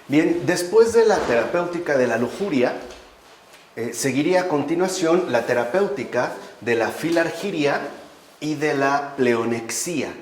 Bien, después de la terapéutica de la lujuria, seguiría a continuación la terapéutica de la filargiria y de la pleonexia,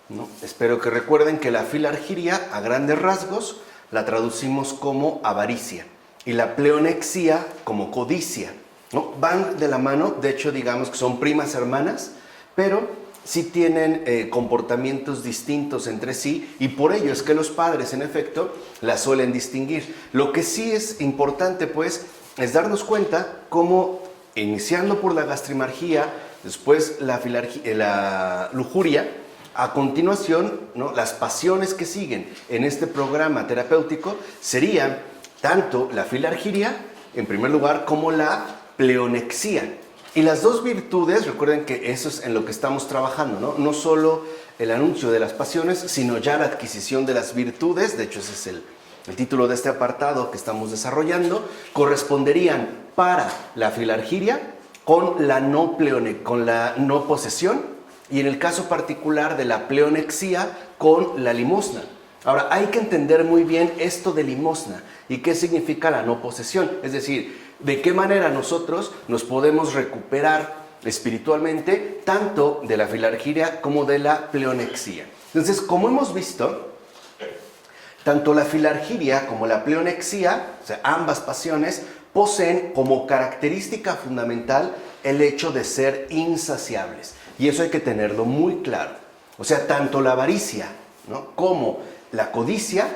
¿no? Espero que recuerden que la filargiria, a grandes rasgos, la traducimos como avaricia y la pleonexia como codicia, ¿no? Van de la mano, de hecho digamos que son primas hermanas, pero sí tienen comportamientos distintos entre sí y por ello es que los padres en efecto las suelen distinguir. Lo que sí es importante pues es darnos cuenta cómo iniciando por la gastrimargía, después la lujuria, a continuación, ¿no?, las pasiones que siguen en este programa terapéutico serían tanto la filargiria, en primer lugar, como la pleonexia. Y las dos virtudes, recuerden que eso es en lo que estamos trabajando, ¿no? No solo el anuncio de las pasiones, sino ya la adquisición de las virtudes, de hecho ese es el título de este apartado que estamos desarrollando, corresponderían para la filargiria con la no posesión, y en el caso particular de la pleonexia con la limosna. Ahora, hay que entender muy bien esto de limosna y qué significa la no posesión, es decir, de qué manera nosotros nos podemos recuperar espiritualmente tanto de la filargiria como de la pleonexia. Entonces, como hemos visto, tanto la filargiria como la pleonexia, o sea, ambas pasiones, poseen como característica fundamental el hecho de ser insaciables. Y eso hay que tenerlo muy claro. O sea, tanto la avaricia, ¿no?, como la codicia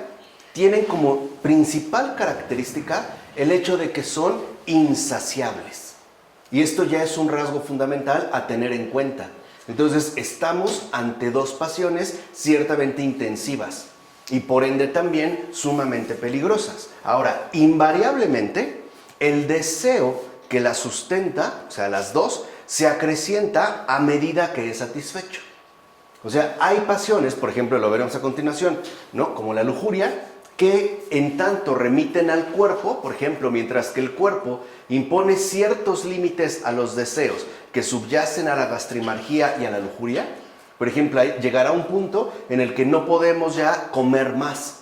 tienen como principal característica el hecho de que son insaciables. Y esto ya es un rasgo fundamental a tener en cuenta. Entonces, estamos ante dos pasiones ciertamente intensivas y por ende también sumamente peligrosas. Ahora, invariablemente, el deseo que las sustenta, o sea, las dos, se acrecienta a medida que es satisfecho. O sea, hay pasiones, por ejemplo, lo veremos a continuación, ¿no?, como la lujuria, que en tanto remiten al cuerpo, por ejemplo, mientras que el cuerpo impone ciertos límites a los deseos que subyacen a la gastrimargía y a la lujuria. Por ejemplo, llegará un punto en el que no podemos ya comer más,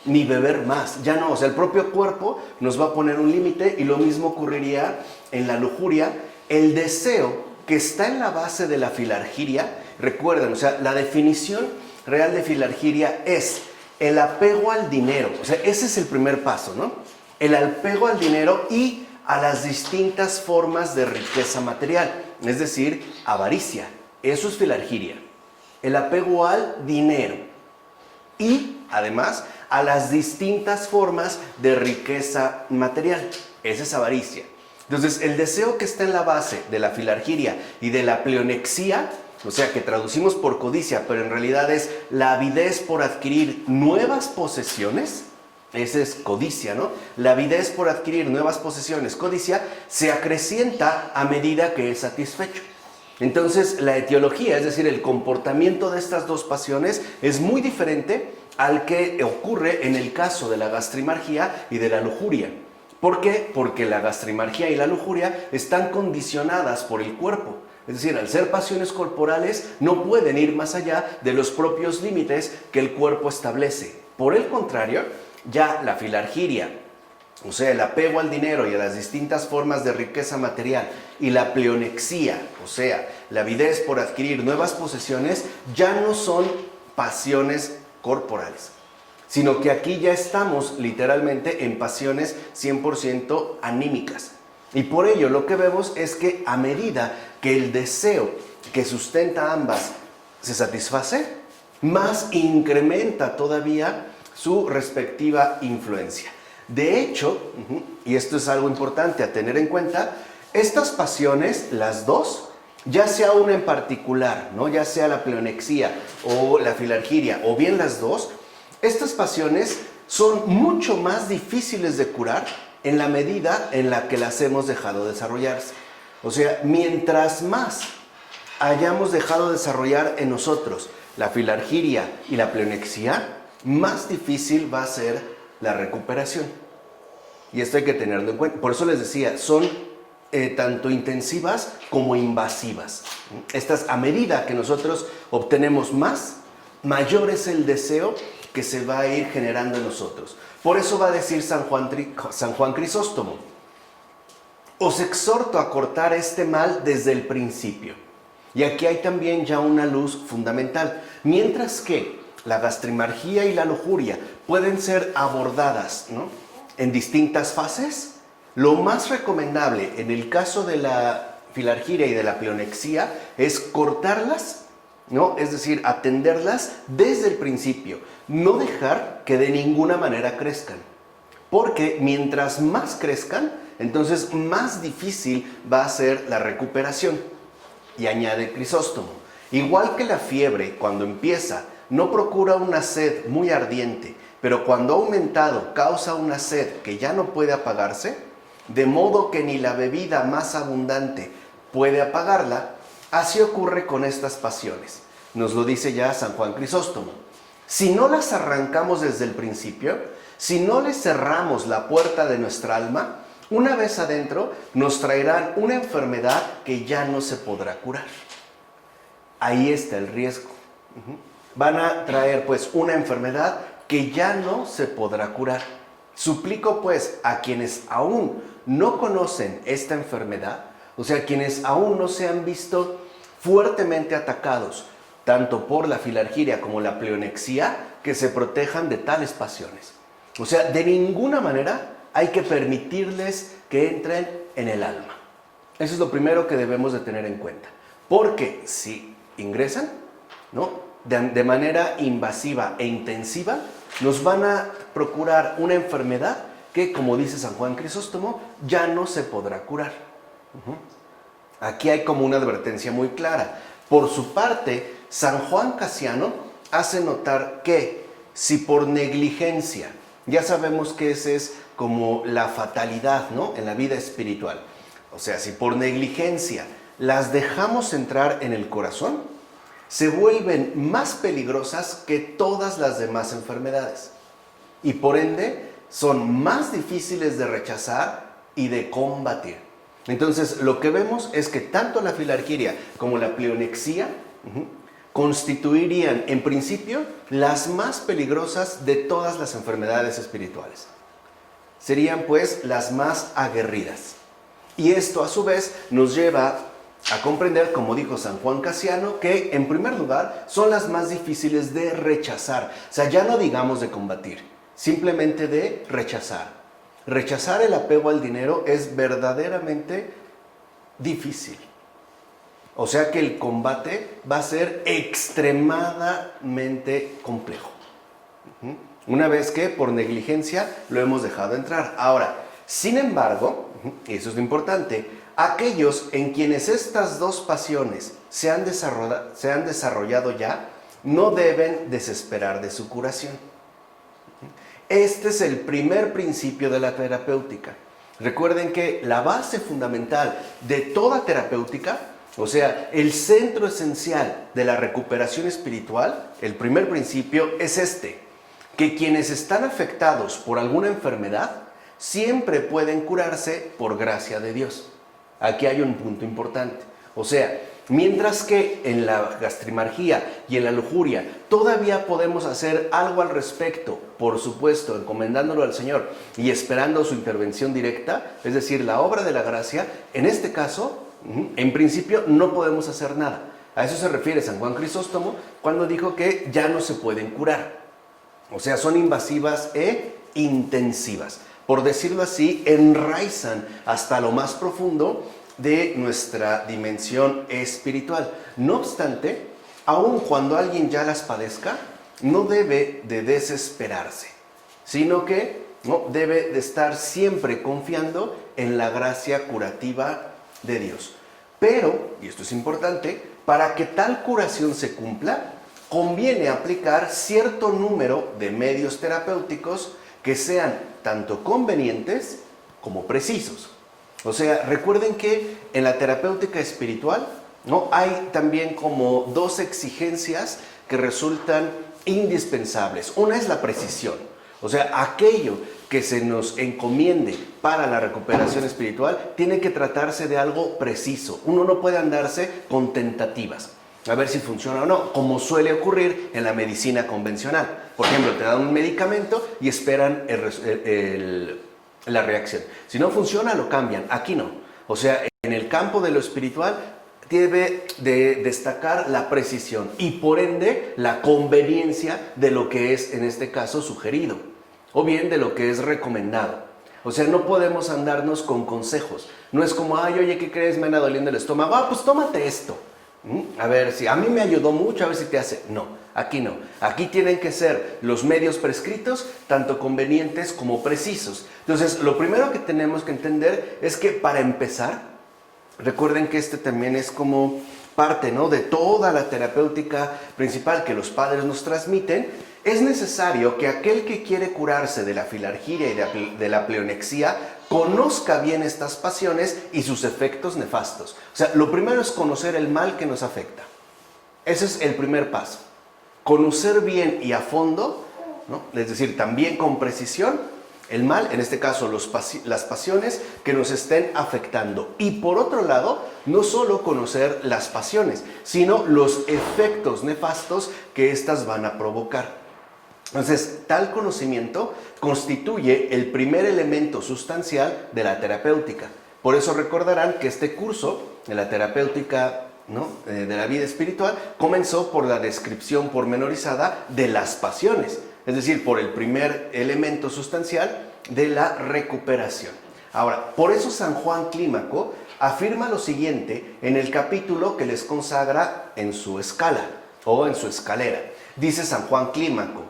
ni beber más, ya no, o sea, el propio cuerpo nos va a poner un límite y lo mismo ocurriría en la lujuria. El deseo que está en la base de la filargiria, recuerden, o sea, la definición real de filargiria es el apego al dinero, o sea, ese es el primer paso, ¿no? El apego al dinero y a las distintas formas de riqueza material, es decir, avaricia, eso es filargiria. El apego al dinero y, además, a las distintas formas de riqueza material, esa es avaricia. Entonces, el deseo que está en la base de la filargiria y de la pleonexia, o sea, que traducimos por codicia, pero en realidad es la avidez por adquirir nuevas posesiones, esa es codicia, ¿no? La avidez por adquirir nuevas posesiones, codicia, se acrecienta a medida que es satisfecho. Entonces, la etiología, es decir, el comportamiento de estas dos pasiones es muy diferente al que ocurre en el caso de la gastrimargía y de la lujuria. ¿Por qué? Porque la gastrimargía y la lujuria están condicionadas por el cuerpo. Es decir, al ser pasiones corporales, no pueden ir más allá de los propios límites que el cuerpo establece. Por el contrario, ya la filargiria, o sea, el apego al dinero y a las distintas formas de riqueza material, y la pleonexia, o sea, la avidez por adquirir nuevas posesiones, ya no son pasiones corporales, sino que aquí ya estamos literalmente en pasiones 100% anímicas. Y por ello lo que vemos es que a medida que el deseo que sustenta ambas se satisface, más incrementa todavía su respectiva influencia. De hecho, y esto es algo importante a tener en cuenta, estas pasiones, las dos, ya sea una en particular, ¿no?, ya sea la pleonexia o la filargiria, o bien las dos, estas pasiones son mucho más difíciles de curar en la medida en la que las hemos dejado desarrollarse. O sea, mientras más hayamos dejado desarrollar en nosotros la filargiria y la pleonexia, más difícil va a ser la recuperación. Y esto hay que tenerlo en cuenta. Por eso les decía, son tanto intensivas como invasivas. Estas, a medida que nosotros obtenemos más, mayor es el deseo que se va a ir generando en nosotros. Por eso va a decir San Juan Crisóstomo: os exhorto a cortar este mal desde el principio. Y aquí hay también ya una luz fundamental. Mientras que la gastrimargía y la lujuria pueden ser abordadas, ¿no?, en distintas fases, lo más recomendable en el caso de la filargiria y de la pleonexia es cortarlas, ¿no?, es decir, atenderlas desde el principio, no dejar que de ninguna manera crezcan, porque mientras más crezcan, entonces más difícil va a ser la recuperación. Y añade Crisóstomo: igual que la fiebre, cuando empieza, no procura una sed muy ardiente, pero cuando ha aumentado causa una sed que ya no puede apagarse, de modo que ni la bebida más abundante puede apagarla, así ocurre con estas pasiones. Nos lo dice ya San Juan Crisóstomo. Si no las arrancamos desde el principio, si no les cerramos la puerta de nuestra alma, una vez adentro nos traerán una enfermedad que ya no se podrá curar. Ahí está el riesgo. Van a traer pues una enfermedad que ya no se podrá curar. Suplico pues a quienes aún no conocen esta enfermedad, o sea, quienes aún no se han visto fuertemente atacados, tanto por la filargiria como la pleonexia, que se protejan de tales pasiones. O sea, de ninguna manera hay que permitirles que entren en el alma. Eso es lo primero que debemos de tener en cuenta. Porque si ingresan, ¿no?, de manera invasiva e intensiva, nos van a procurar una enfermedad que, como dice San Juan Crisóstomo, ya no se podrá curar. Aquí hay como una advertencia muy clara. Por su parte, San Juan Casiano hace notar que si por negligencia, ya sabemos que ese es como la fatalidad, ¿no?, en la vida espiritual. O sea, si por negligencia las dejamos entrar en el corazón, se vuelven más peligrosas que todas las demás enfermedades. Y por ende, son más difíciles de rechazar y de combatir. Entonces, lo que vemos es que tanto la filargiria como la pleonexia constituirían, en principio, las más peligrosas de todas las enfermedades espirituales. Serían, pues, las más aguerridas. Y esto, a su vez, nos lleva a comprender, como dijo San Juan Casiano, que, en primer lugar, son las más difíciles de rechazar. O sea, ya no digamos de combatir, simplemente de rechazar. Rechazar el apego al dinero es verdaderamente difícil. O sea que el combate va a ser extremadamente complejo. Una vez que por negligencia lo hemos dejado entrar. Ahora, sin embargo, y eso es lo importante, aquellos en quienes estas dos pasiones se han desarrollado ya, no deben desesperar de su curación. Este es el primer principio de la terapéutica. Recuerden que la base fundamental de toda terapéutica, o sea, el centro esencial de la recuperación espiritual, el primer principio es este: que quienes están afectados por alguna enfermedad siempre pueden curarse por gracia de Dios. Aquí hay un punto importante. O sea, mientras que en la gastrimargía y en la lujuria todavía podemos hacer algo al respecto, por supuesto, encomendándolo al Señor y esperando su intervención directa, es decir, la obra de la gracia, en este caso, en principio no podemos hacer nada. A eso se refiere San Juan Crisóstomo cuando dijo que ya no se pueden curar. O sea, son invasivas e intensivas. Por decirlo así, enraizan hasta lo más profundo de nuestra dimensión espiritual. No obstante, aun cuando alguien ya las padezca, no debe de desesperarse, sino que debe de estar siempre confiando en la gracia curativa de Dios. Pero, y esto es importante, para que tal curación se cumpla, conviene aplicar cierto número de medios terapéuticos que sean tanto convenientes como precisos. O sea, recuerden que en la terapéutica espiritual, ¿no?, hay también como dos exigencias que resultan indispensables. Una es la precisión. O sea, aquello que se nos encomiende para la recuperación espiritual tiene que tratarse de algo preciso. Uno no puede andarse con tentativas. a ver si funciona o no, como suele ocurrir en la medicina convencional. Por ejemplo, te dan un medicamento y esperan la reacción. Si no funciona, lo cambian. Aquí no. O sea, en el campo de lo espiritual debe de destacar la precisión y por ende la conveniencia de lo que es en este caso sugerido o bien de lo que es recomendado. O sea, no podemos andarnos con consejos. No es como, ay, oye, ¿qué crees? Me anda doliendo el estómago. Ah, pues tómate esto. A ver, si a mí me ayudó mucho, a ver si te hace. No, aquí no. Aquí tienen que ser los medios prescritos, tanto convenientes como precisos. Entonces, lo primero que tenemos que entender es que para empezar, recuerden que este también es como parte, ¿no?, de toda la terapéutica principal que los padres nos transmiten. Es necesario que aquel que quiere curarse de la filargiria y de la pleonexia conozca bien estas pasiones y sus efectos nefastos. O sea, lo primero es conocer el mal que nos afecta. Ese es el primer paso. Conocer bien y a fondo, ¿no?, es decir, también con precisión, el mal, en este caso las pasiones que nos estén afectando. Y por otro lado, no solo conocer las pasiones, sino los efectos nefastos que éstas van a provocar. Entonces, tal conocimiento constituye el primer elemento sustancial de la terapéutica. Por eso recordarán que este curso de la terapéutica, ¿no?, de la vida espiritual comenzó por la descripción pormenorizada de las pasiones. Es decir, por el primer elemento sustancial de la recuperación. Ahora, por eso San Juan Clímaco afirma lo siguiente en el capítulo que les consagra en su escala o en su escalera. Dice San Juan Clímaco: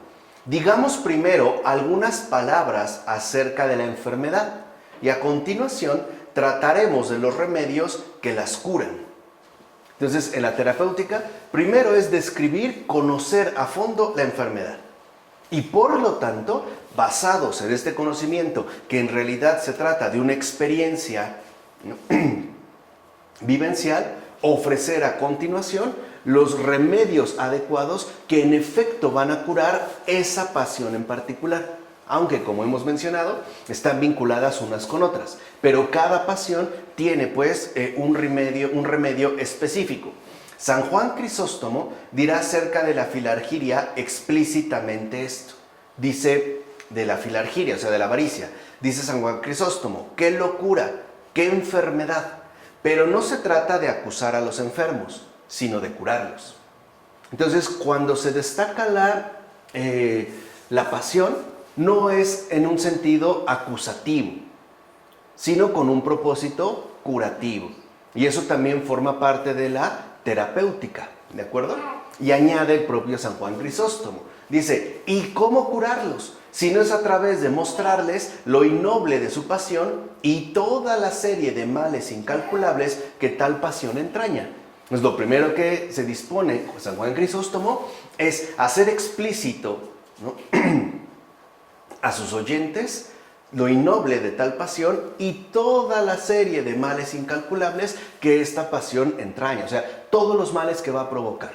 digamos primero algunas palabras acerca de la enfermedad y a continuación trataremos de los remedios que las curan. Entonces, en la terapéutica, primero es describir, conocer a fondo la enfermedad. Y por lo tanto, basados en este conocimiento, que en realidad se trata de una experiencia, ¿no?, vivencial, ofrecer a continuación los remedios adecuados que en efecto van a curar esa pasión en particular. Aunque, como hemos mencionado, están vinculadas unas con otras. Pero cada pasión tiene pues un remedio específico. San Juan Crisóstomo dirá acerca de la filargiria explícitamente esto. Dice de la filargiria, o sea, de la avaricia. Dice San Juan Crisóstomo: qué locura, qué enfermedad. Pero no se trata de acusar a los enfermos, sino de curarlos. Entonces, cuando se destaca la pasión, no es en un sentido acusativo, sino con un propósito curativo. Y eso también forma parte de la terapéutica, ¿de acuerdo? Y añade el propio San Juan Crisóstomo. Dice, ¿y cómo curarlos? Si no es a través de mostrarles lo innoble de su pasión y toda la serie de males incalculables que tal pasión entraña. Pues lo primero que se dispone San Juan Crisóstomo es hacer explícito, ¿no?, a sus oyentes lo innoble de tal pasión y toda la serie de males incalculables que esta pasión entraña, o sea, todos los males que va a provocar.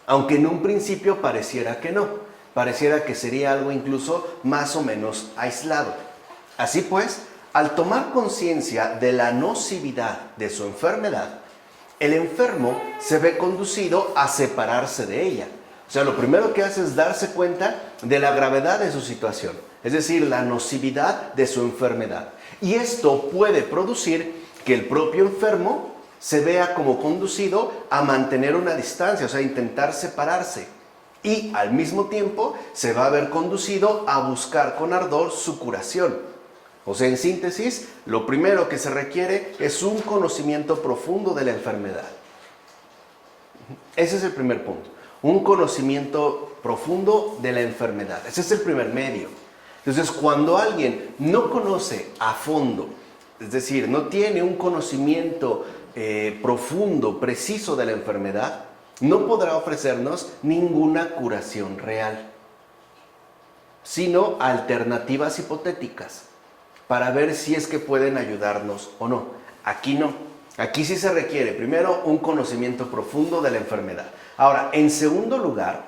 Aunque en un principio pareciera que no, pareciera que sería algo incluso más o menos aislado. Así pues, al tomar conciencia de la nocividad de su enfermedad, el enfermo se ve conducido a separarse de ella. O sea, lo primero que hace es darse cuenta de la gravedad de su situación, es decir, la nocividad de su enfermedad. Y esto puede producir que el propio enfermo se vea como conducido a mantener una distancia, o sea, intentar separarse. Y al mismo tiempo se va a ver conducido a buscar con ardor su curación. O sea, en síntesis, lo primero que se requiere es un conocimiento profundo de la enfermedad. Ese es el primer punto. Un conocimiento profundo de la enfermedad. Ese es el primer medio. Entonces, cuando alguien no conoce a fondo, es decir, no tiene un conocimiento profundo, preciso de la enfermedad, no podrá ofrecernos ninguna curación real, sino alternativas hipotéticas para ver si es que pueden ayudarnos o no. Aquí no. Aquí sí se requiere, primero, un conocimiento profundo de la enfermedad. Ahora, en segundo lugar,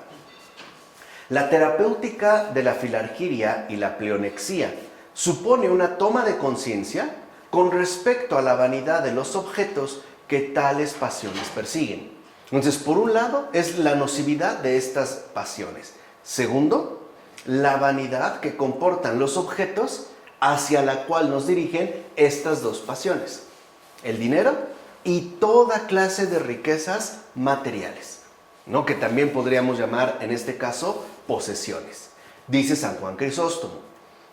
la terapéutica de la filargiria y la pleonexia supone una toma de conciencia con respecto a la vanidad de los objetos que tales pasiones persiguen. Entonces, por un lado, es la nocividad de estas pasiones. Segundo, la vanidad que comportan los objetos hacia la cual nos dirigen estas dos pasiones. El dinero y toda clase de riquezas materiales, ¿no? Que también podríamos llamar, en este caso, posesiones. Dice San Juan Crisóstomo: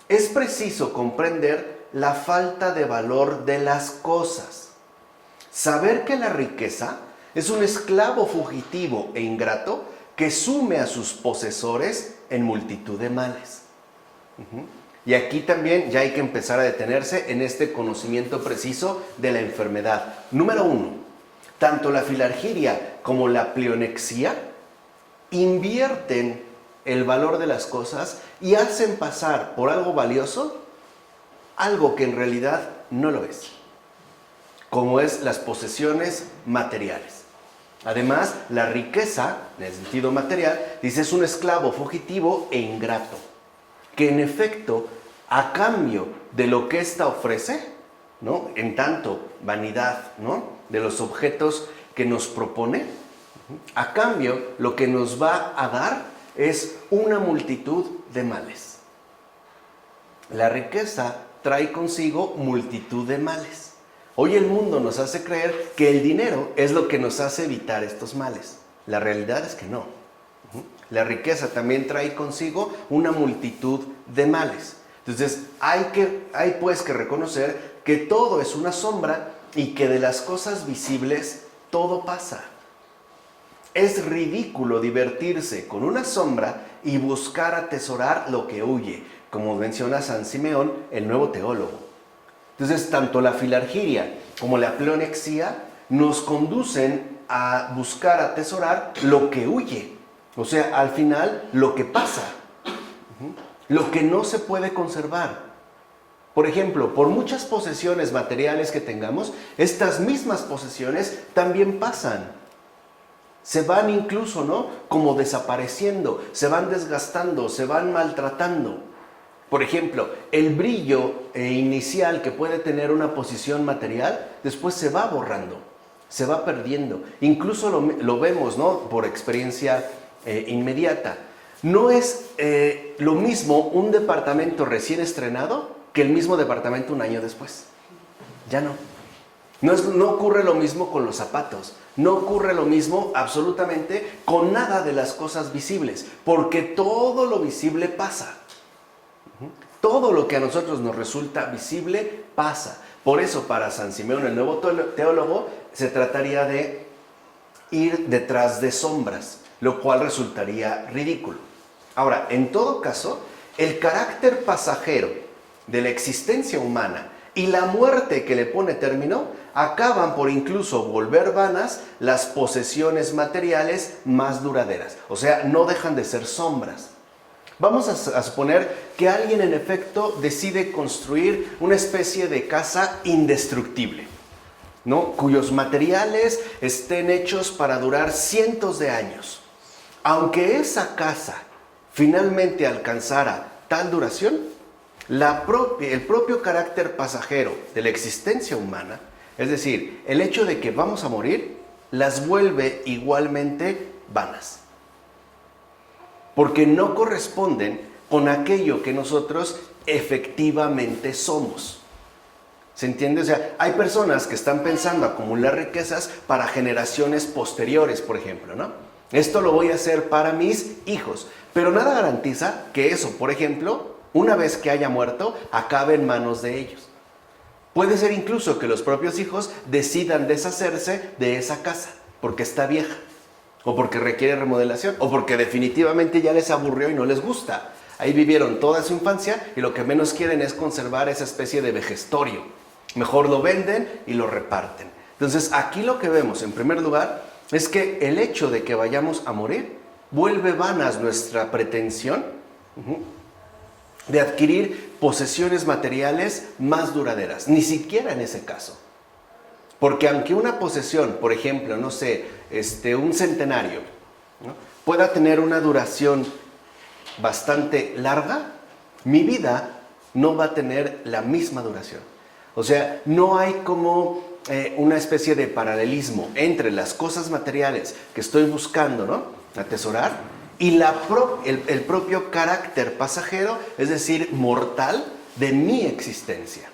es preciso comprender la falta de valor de las cosas, saber que la riqueza es un esclavo fugitivo e ingrato que sume a sus posesores en multitud de males. Y aquí también ya hay que empezar a detenerse en este conocimiento preciso de la enfermedad. Número 1, tanto la filargiria como la pleonexia invierten el valor de las cosas y hacen pasar por algo valioso algo que en realidad no lo es, como es las posesiones materiales. Además, la riqueza, en el sentido material, dice, es un esclavo fugitivo e ingrato, que en efecto, a cambio de lo que ésta ofrece, ¿no?, en tanto vanidad, ¿no?, de los objetos que nos propone, a cambio lo que nos va a dar es una multitud de males. La riqueza trae consigo multitud de males. Hoy el mundo nos hace creer que el dinero es lo que nos hace evitar estos males. La realidad es que no. La riqueza también trae consigo una multitud de males. Entonces hay pues que reconocer que todo es una sombra y que de las cosas visibles todo pasa. Es ridículo divertirse con una sombra y buscar atesorar lo que huye, como menciona San Simeón, el nuevo teólogo. Entonces, tanto la filargiria como la pleonexia nos conducen a buscar atesorar lo que huye. O sea, al final, lo que pasa, lo que no se puede conservar. Por ejemplo, por muchas posesiones materiales que tengamos, estas mismas posesiones también pasan. Se van incluso, ¿no?, como desapareciendo, se van desgastando, se van maltratando. Por ejemplo, el brillo inicial que puede tener una posición material, después se va borrando, se va perdiendo. Incluso lo vemos, ¿no?, por experiencia inmediata. No es lo mismo un departamento recién estrenado que el mismo departamento un año después. Ya no. No ocurre lo mismo con los zapatos. No ocurre lo mismo absolutamente con nada de las cosas visibles, porque todo lo visible pasa. Todo lo que a nosotros nos resulta visible pasa. Por eso, para San Simeón, el nuevo teólogo, se trataría de ir detrás de sombras, lo cual resultaría ridículo. Ahora, en todo caso, el carácter pasajero de la existencia humana y la muerte que le pone término acaban por incluso volver vanas las posesiones materiales más duraderas. O sea, no dejan de ser sombras. Vamos a suponer que alguien en efecto decide construir una especie de casa indestructible, ¿no?, cuyos materiales estén hechos para durar cientos de años. Aunque esa casa finalmente alcanzara tal duración, el propio carácter pasajero de la existencia humana, es decir, el hecho de que vamos a morir, las vuelve igualmente vanas. Porque no corresponden con aquello que nosotros efectivamente somos. ¿Se entiende? O sea, hay personas que están pensando acumular riquezas para generaciones posteriores, por ejemplo, ¿no? Esto lo voy a hacer para mis hijos. Pero nada garantiza que eso, por ejemplo, una vez que haya muerto, acabe en manos de ellos. Puede ser incluso que los propios hijos decidan deshacerse de esa casa porque está vieja, o porque requiere remodelación, o porque definitivamente ya les aburrió y no les gusta. Ahí vivieron toda su infancia y lo que menos quieren es conservar esa especie de vejestorio. Mejor lo venden y lo reparten. Entonces, aquí lo que vemos, en primer lugar, es que el hecho de que vayamos a morir vuelve vanas nuestra pretensión de adquirir posesiones materiales más duraderas. Ni siquiera en ese caso. Porque aunque una posesión, por ejemplo, no sé, un centenario, ¿no?, pueda tener una duración bastante larga, mi vida no va a tener la misma duración. O sea, no hay como una especie de paralelismo entre las cosas materiales que estoy buscando, ¿no?, atesorar, y el propio carácter pasajero, es decir, mortal, de mi existencia.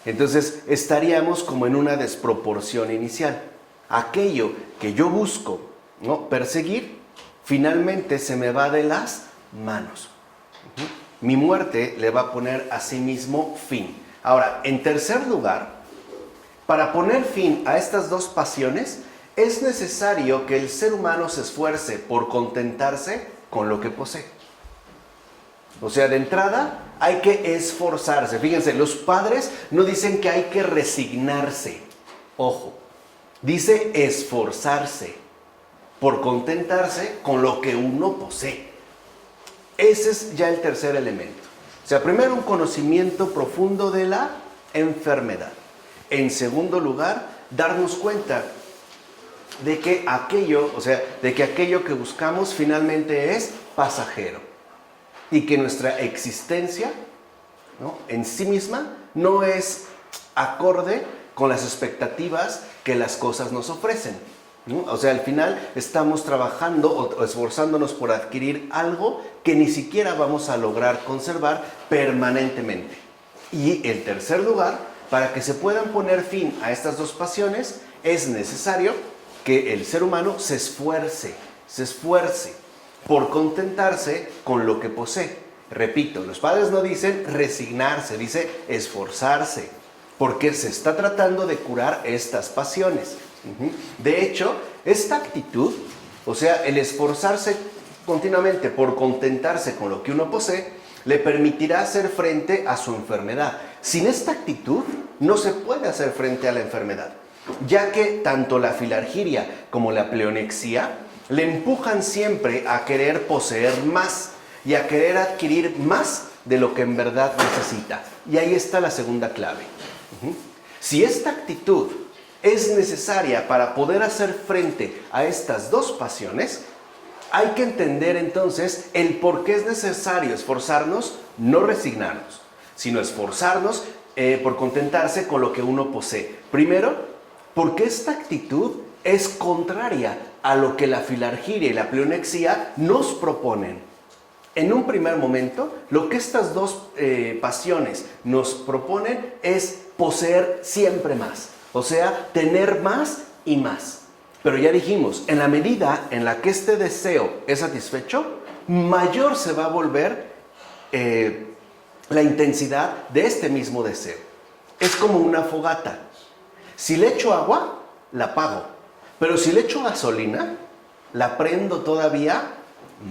Entonces estaríamos como en una desproporción inicial. Aquello que yo busco, ¿no?, perseguir, finalmente se me va de las manos. Mi muerte le va a poner a sí mismo fin. Ahora, en tercer lugar, para poner fin a estas dos pasiones, es necesario que el ser humano se esfuerce por contentarse con lo que posee. O sea, de entrada hay que esforzarse. Fíjense, los padres no dicen que hay que resignarse. Ojo, dice esforzarse por contentarse con lo que uno posee. Ese es ya el tercer elemento. O sea, primero un conocimiento profundo de la enfermedad. En segundo lugar, darnos cuenta de que aquello que buscamos finalmente es pasajero y que nuestra existencia, ¿no?, en sí misma no es acorde con las expectativas que las cosas nos ofrecen, ¿no? O sea, al final estamos trabajando o esforzándonos por adquirir algo que ni siquiera vamos a lograr conservar permanentemente. Y en tercer lugar, para que se puedan poner fin a estas dos pasiones, es necesario que el ser humano se esfuerce por contentarse con lo que posee. Repito, los padres no dicen resignarse, dice esforzarse, porque se está tratando de curar estas pasiones. De hecho, esta actitud, o sea, el esforzarse continuamente por contentarse con lo que uno posee, le permitirá hacer frente a su enfermedad. Sin esta actitud, no se puede hacer frente a la enfermedad, ya que tanto la filargiria como la pleonexia le empujan siempre a querer poseer más y a querer adquirir más de lo que en verdad necesita. Y ahí está la segunda clave. Si esta actitud es necesaria para poder hacer frente a estas dos pasiones, hay que entender entonces el por qué es necesario esforzarnos, no resignarnos, sino esforzarnos por contentarse con lo que uno posee. Primero, porque esta actitud es contraria a lo que la filargiria y la pleonexia nos proponen. En un primer momento, lo que estas dos pasiones nos proponen es poseer siempre más, o sea, tener más y más. Pero ya dijimos, en la medida en la que este deseo es satisfecho, mayor se va a volver la intensidad de este mismo deseo. Es como una fogata. Si le echo agua, la apago. Pero si le echo gasolina, la prendo todavía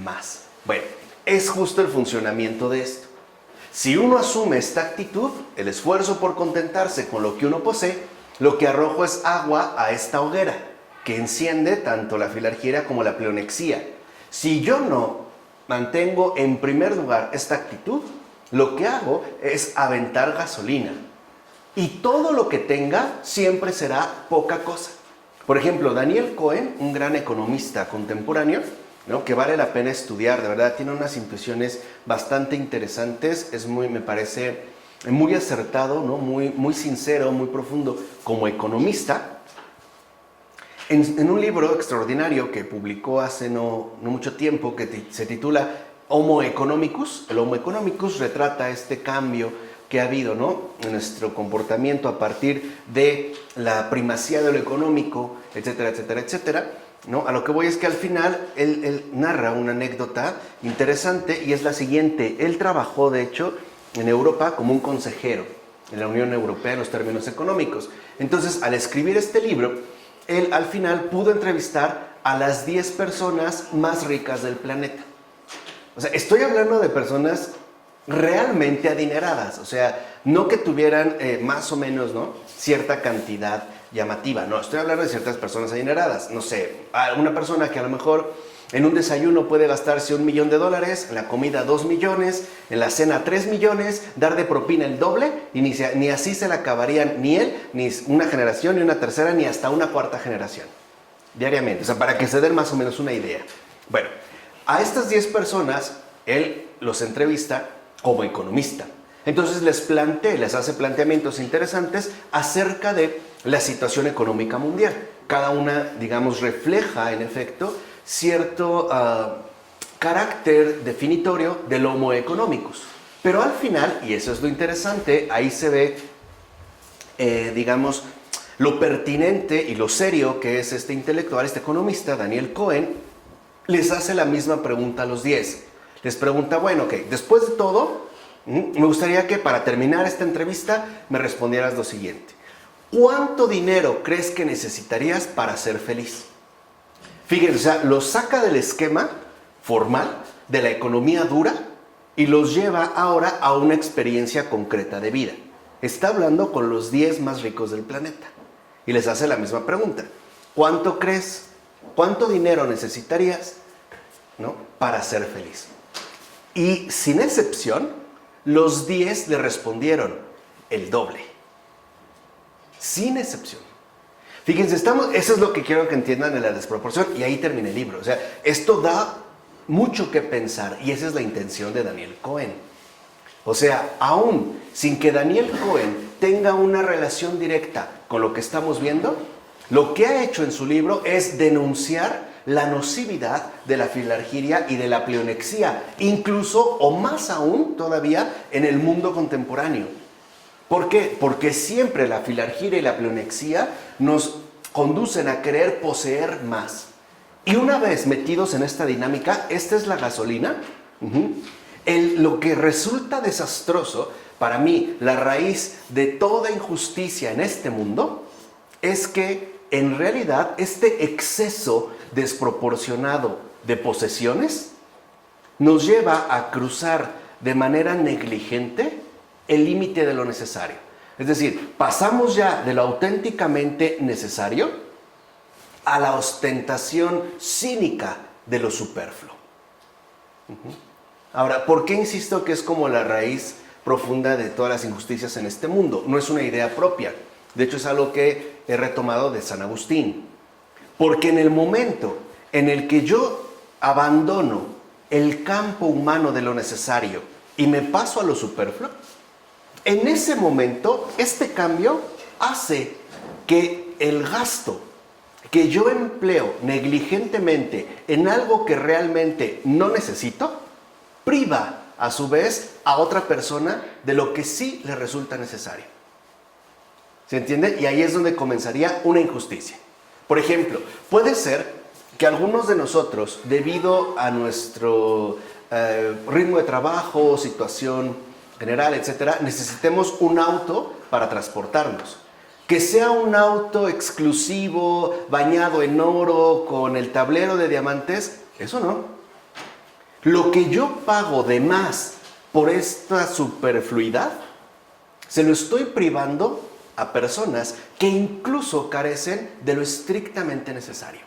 más. Bueno, es justo el funcionamiento de esto. Si uno asume esta actitud, el esfuerzo por contentarse con lo que uno posee, lo que arrojo es agua a esta hoguera, que enciende tanto la filargiria como la pleonexia. Si yo no mantengo en primer lugar esta actitud, lo que hago es aventar gasolina. Y todo lo que tenga siempre será poca cosa. Por ejemplo, Daniel Cohen, un gran economista contemporáneo, ¿no?, que vale la pena estudiar, de verdad, tiene unas intuiciones bastante interesantes, me parece muy acertado, ¿no?, muy sincero, muy profundo como economista. En un libro extraordinario que publicó hace no mucho tiempo, que se titula Homo Economicus, el Homo Economicus retrata este cambio que ha habido, ¿no?, en nuestro comportamiento a partir de la primacía de lo económico, etcétera, etcétera, etcétera, ¿no? A lo que voy es que al final él narra una anécdota interesante y es la siguiente. Él trabajó, de hecho, en Europa como un consejero en la Unión Europea en los términos económicos. Entonces, al escribir este libro, él al final pudo entrevistar a las 10 personas más ricas del planeta. O sea, estoy hablando de personas realmente adineradas, o sea, no que tuvieran más o menos, ¿no?, cierta cantidad llamativa, no, estoy hablando de ciertas personas adineradas, no sé, una persona que a lo mejor en un desayuno puede gastarse $1 millón, en la comida 2 millones, en la cena 3 millones, dar de propina el doble y ni así se la acabarían ni él, ni una generación, ni una tercera, ni hasta una cuarta generación, diariamente, o sea, para que se den más o menos una idea. Bueno, a estas 10 personas, él los entrevista como economista. Entonces les hace planteamientos interesantes acerca de la situación económica mundial. Cada una, digamos, refleja, en efecto, cierto carácter definitorio del Homo economicus. Pero al final, y eso es lo interesante, ahí se ve, digamos, lo pertinente y lo serio que es este intelectual, este economista, Daniel Cohen, les hace la misma pregunta a los 10. Les pregunta, bueno, ok, después de todo, me gustaría que para terminar esta entrevista me respondieras lo siguiente. ¿Cuánto dinero crees que necesitarías para ser feliz? Fíjense, o sea, los saca del esquema formal de la economía dura y los lleva ahora a una experiencia concreta de vida. Está hablando con los 10 más ricos del planeta y les hace la misma pregunta. ¿Cuánto crees? ¿Cuánto dinero necesitarías, ¿no?, para ser feliz? Y sin excepción, los 10 le respondieron el doble. Sin excepción. Fíjense, eso es lo que quiero que entiendan de la desproporción y ahí termina el libro. O sea, esto da mucho que pensar y esa es la intención de Daniel Cohen. O sea, aún sin que Daniel Cohen tenga una relación directa con lo que estamos viendo, lo que ha hecho en su libro es denunciar la nocividad de la filargiria y de la pleonexia, incluso o más aún todavía en el mundo contemporáneo. ¿Por qué? Porque siempre la filargiria y la pleonexia nos conducen a querer poseer más. Y una vez metidos en esta dinámica, esta es la gasolina. Lo que resulta desastroso, para mí, la raíz de toda injusticia en este mundo, es que en realidad este exceso desproporcionado de posesiones nos lleva a cruzar de manera negligente el límite de lo necesario. Es decir, pasamos ya de lo auténticamente necesario a la ostentación cínica de lo superfluo. Ahora, ¿por qué insisto que es como la raíz profunda de todas las injusticias en este mundo? No es una idea propia. De hecho, es algo que he retomado de San Agustín. Porque en el momento en el que yo abandono el campo humano de lo necesario y me paso a lo superfluo, en ese momento, este cambio hace que el gasto que yo empleo negligentemente en algo que realmente no necesito, priva a su vez a otra persona de lo que sí le resulta necesario. ¿Se entiende? Y ahí es donde comenzaría una injusticia. Por ejemplo, puede ser que algunos de nosotros, debido a nuestro ritmo de trabajo, situación general, etcétera, necesitemos un auto para transportarnos. Que sea un auto exclusivo, bañado en oro, con el tablero de diamantes, eso no. Lo que yo pago de más por esta superfluidad, se lo estoy privando a personas que incluso carecen de lo estrictamente necesario.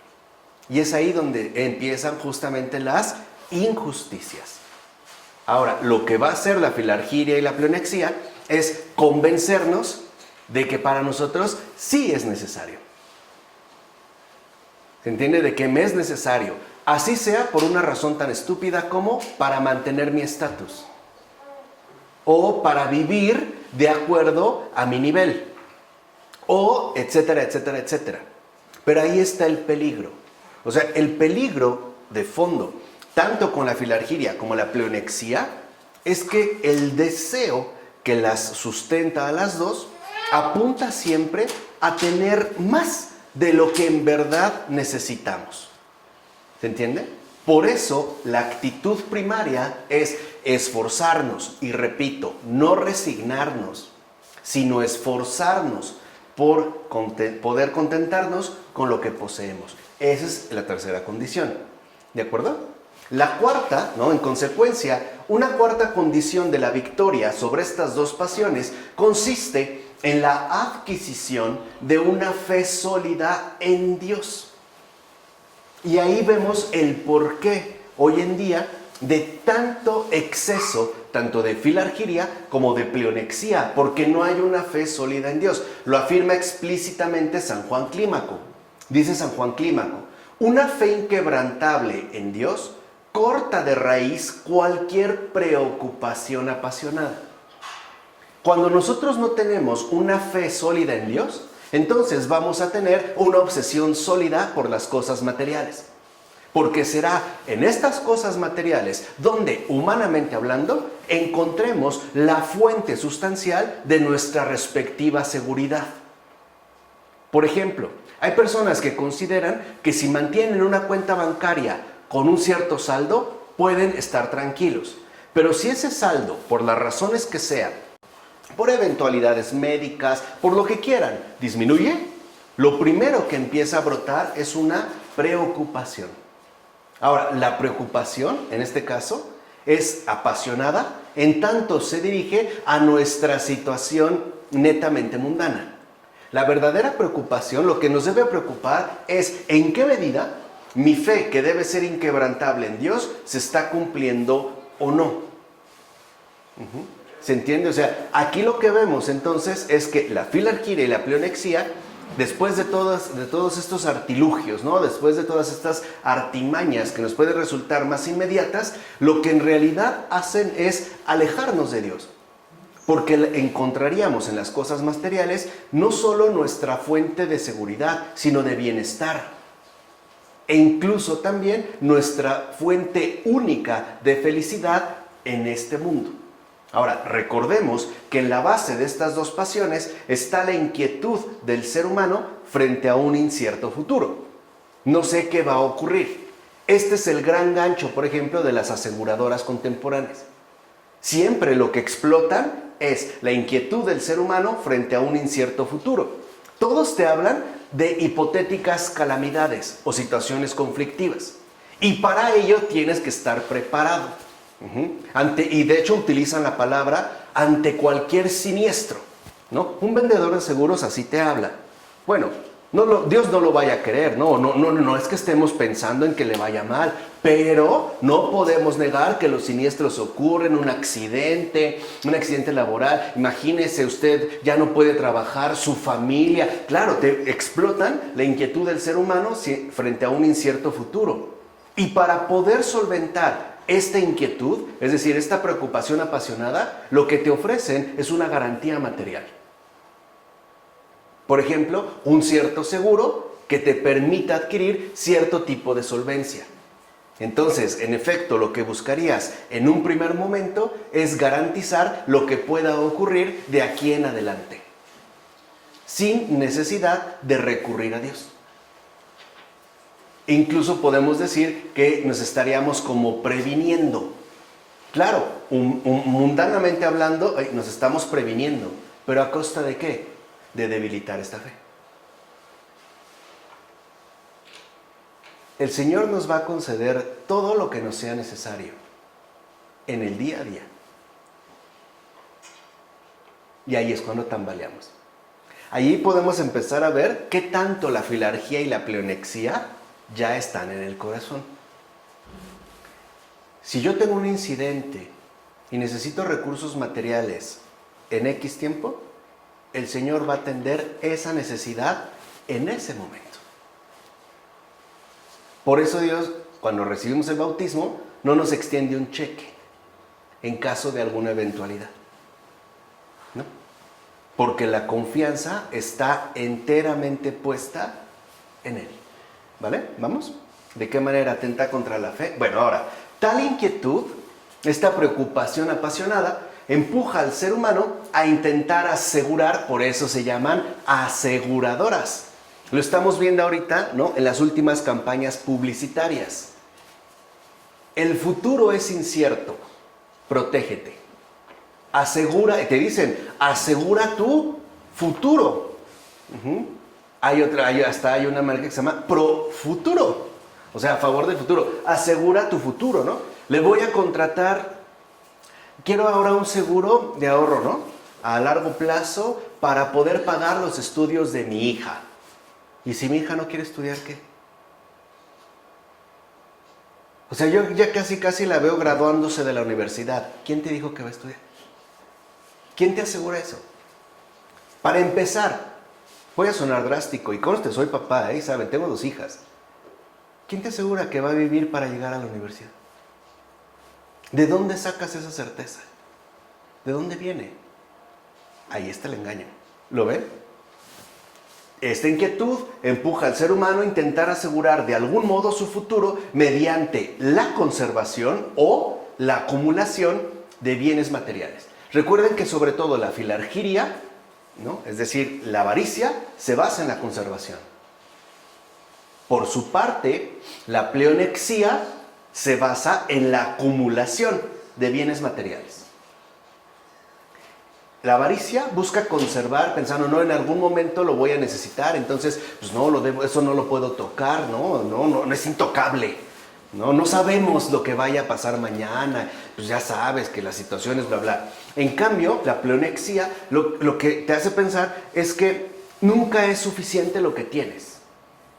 Y es ahí donde empiezan justamente las injusticias. Ahora, lo que va a hacer la filargiria y la pleonexia es convencernos de que para nosotros sí es necesario. ¿Se entiende? De que me es necesario. Así sea por una razón tan estúpida como para mantener mi estatus. O para vivir de acuerdo a mi nivel. O etcétera, etcétera, etcétera. Pero ahí está el peligro. O sea, el peligro de fondo, tanto con la filargiria como la pleonexia, es que el deseo que las sustenta a las dos apunta siempre a tener más de lo que en verdad necesitamos. ¿Se entiende? Por eso la actitud primaria es esforzarnos, y repito, no resignarnos, sino esforzarnos por poder contentarnos con lo que poseemos. Esa es la tercera condición. ¿De acuerdo? La cuarta, ¿no? En consecuencia, una cuarta condición de la victoria sobre estas dos pasiones consiste en la adquisición de una fe sólida en Dios. Y ahí vemos el porqué hoy en día de tanto exceso, tanto de filargiria como de pleonexia, porque no hay una fe sólida en Dios. Lo afirma explícitamente San Juan Clímaco. Dice San Juan Clímaco, una fe inquebrantable en Dios corta de raíz cualquier preocupación apasionada. Cuando nosotros no tenemos una fe sólida en Dios, entonces vamos a tener una obsesión sólida por las cosas materiales. Porque será en estas cosas materiales donde, humanamente hablando, encontremos la fuente sustancial de nuestra respectiva seguridad. Por ejemplo, hay personas que consideran que si mantienen una cuenta bancaria con un cierto saldo, pueden estar tranquilos. Pero si ese saldo, por las razones que sean, por eventualidades médicas, por lo que quieran, disminuye, lo primero que empieza a brotar es una preocupación. Ahora, la preocupación, en este caso, es apasionada en tanto se dirige a nuestra situación netamente mundana. La verdadera preocupación, lo que nos debe preocupar es en qué medida mi fe, que debe ser inquebrantable en Dios, se está cumpliendo o no. ¿Se entiende? O sea, aquí lo que vemos entonces es que la filarquía y la pleonexía, después de todos estos artilugios, ¿no? Después de todas estas artimañas que nos pueden resultar más inmediatas, lo que en realidad hacen es alejarnos de Dios. Porque encontraríamos en las cosas materiales no solo nuestra fuente de seguridad, sino de bienestar. E incluso también nuestra fuente única de felicidad en este mundo. Ahora, recordemos que en la base de estas dos pasiones está la inquietud del ser humano frente a un incierto futuro. No sé qué va a ocurrir. Este es el gran gancho, por ejemplo, de las aseguradoras contemporáneas. Siempre lo que explotan es la inquietud del ser humano frente a un incierto futuro. Todos te hablan de hipotéticas calamidades o situaciones conflictivas. Y para ello tienes que estar preparado. Y de hecho utilizan la palabra ante cualquier siniestro, ¿no? Un vendedor de seguros así te habla. Bueno, Dios no lo vaya a querer, no es que estemos pensando en que le vaya mal, pero no podemos negar que los siniestros ocurren, un accidente laboral. Imagínese, usted ya no puede trabajar, su familia. Claro, te explotan la inquietud del ser humano frente a un incierto futuro. Y para poder solventar esta inquietud, es decir, esta preocupación apasionada, lo que te ofrecen es una garantía material. Por ejemplo, un cierto seguro que te permita adquirir cierto tipo de solvencia. Entonces, en efecto, lo que buscarías en un primer momento es garantizar lo que pueda ocurrir de aquí en adelante, sin necesidad de recurrir a Dios. Incluso podemos decir que nos estaríamos como previniendo. Claro, mundanamente hablando, nos estamos previniendo. ¿Pero a costa de qué? De debilitar esta fe. El Señor nos va a conceder todo lo que nos sea necesario en el día a día. Y ahí es cuando tambaleamos. Allí podemos empezar a ver qué tanto la filargía y la pleonexía ya están en el corazón. Si yo tengo un incidente y necesito recursos materiales en X tiempo, el Señor va a atender esa necesidad en ese momento. Por eso Dios, cuando recibimos el bautismo, no nos extiende un cheque en caso de alguna eventualidad, ¿no? Porque la confianza está enteramente puesta en Él. ¿Vale? ¿Vamos? ¿De qué manera atenta contra la fe? Bueno, ahora, tal inquietud, esta preocupación apasionada, empuja al ser humano a intentar asegurar, por eso se llaman aseguradoras. Lo estamos viendo ahorita, ¿no? En las últimas campañas publicitarias. El futuro es incierto, protégete. Asegura, te dicen, asegura tu futuro. Hay una marca que se llama Pro Futuro, o sea, a favor del futuro. Asegura tu futuro, ¿no? Le voy a contratar, quiero ahora un seguro de ahorro, ¿no? A largo plazo para poder pagar los estudios de mi hija. ¿Y si mi hija no quiere estudiar, qué? O sea, yo ya casi la veo graduándose de la universidad. ¿Quién te dijo que va a estudiar? ¿Quién te asegura eso? Para empezar, voy a sonar drástico, y conste, soy papá, ¿saben? Tengo 2 hijas. ¿Quién te asegura que va a vivir para llegar a la universidad? ¿De dónde sacas esa certeza? ¿De dónde viene? Ahí está el engaño. ¿Lo ven? Esta inquietud empuja al ser humano a intentar asegurar de algún modo su futuro mediante la conservación o la acumulación de bienes materiales. Recuerden que sobre todo la filargiria, ¿no?, es decir, la avaricia, se basa en la conservación. Por su parte, la pleonexia se basa en la acumulación de bienes materiales. La avaricia busca conservar, pensando, no, en algún momento lo voy a necesitar, entonces, pues no, eso no lo puedo tocar, no es intocable. No sabemos lo que vaya a pasar mañana, pues ya sabes que las situaciones, bla, bla. En cambio, la pleonexia lo que te hace pensar es que nunca es suficiente lo que tienes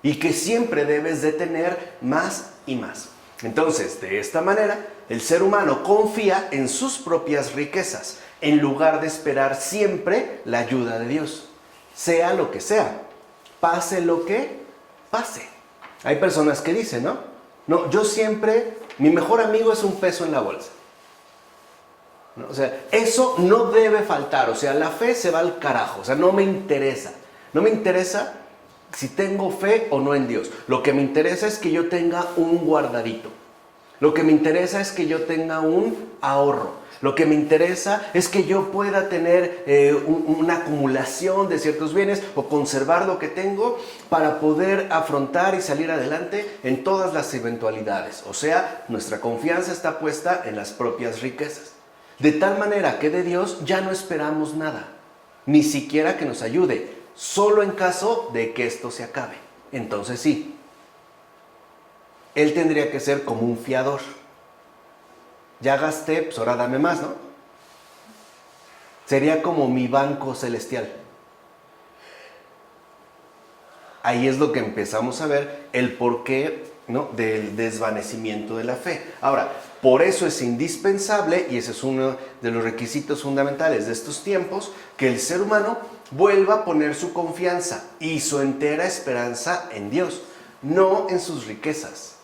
y que siempre debes de tener más y más. Entonces, de esta manera, el ser humano confía en sus propias riquezas, en lugar de esperar siempre la ayuda de Dios, sea lo que sea, pase lo que pase. Hay personas que dicen, no, yo siempre, mi mejor amigo es un peso en la bolsa. ¿No? O sea, eso no debe faltar, o sea, la fe se va al carajo, o sea, no me interesa si tengo fe o no en Dios. Lo que me interesa es que yo tenga un guardadito. Lo que me interesa es que yo tenga un ahorro. Lo que me interesa es que yo pueda tener una acumulación de ciertos bienes o conservar lo que tengo para poder afrontar y salir adelante en todas las eventualidades. O sea, nuestra confianza está puesta en las propias riquezas. De tal manera que de Dios ya no esperamos nada, ni siquiera que nos ayude, solo en caso de que esto se acabe. Entonces sí, Él tendría que ser como un fiador. Ya gasté, pues ahora dame más, ¿no? Sería como mi banco celestial. Ahí es lo que empezamos a ver el porqué, ¿no?, del desvanecimiento de la fe. Ahora, por eso es indispensable, y ese es uno de los requisitos fundamentales de estos tiempos, que el ser humano vuelva a poner su confianza y su entera esperanza en Dios, no en sus riquezas,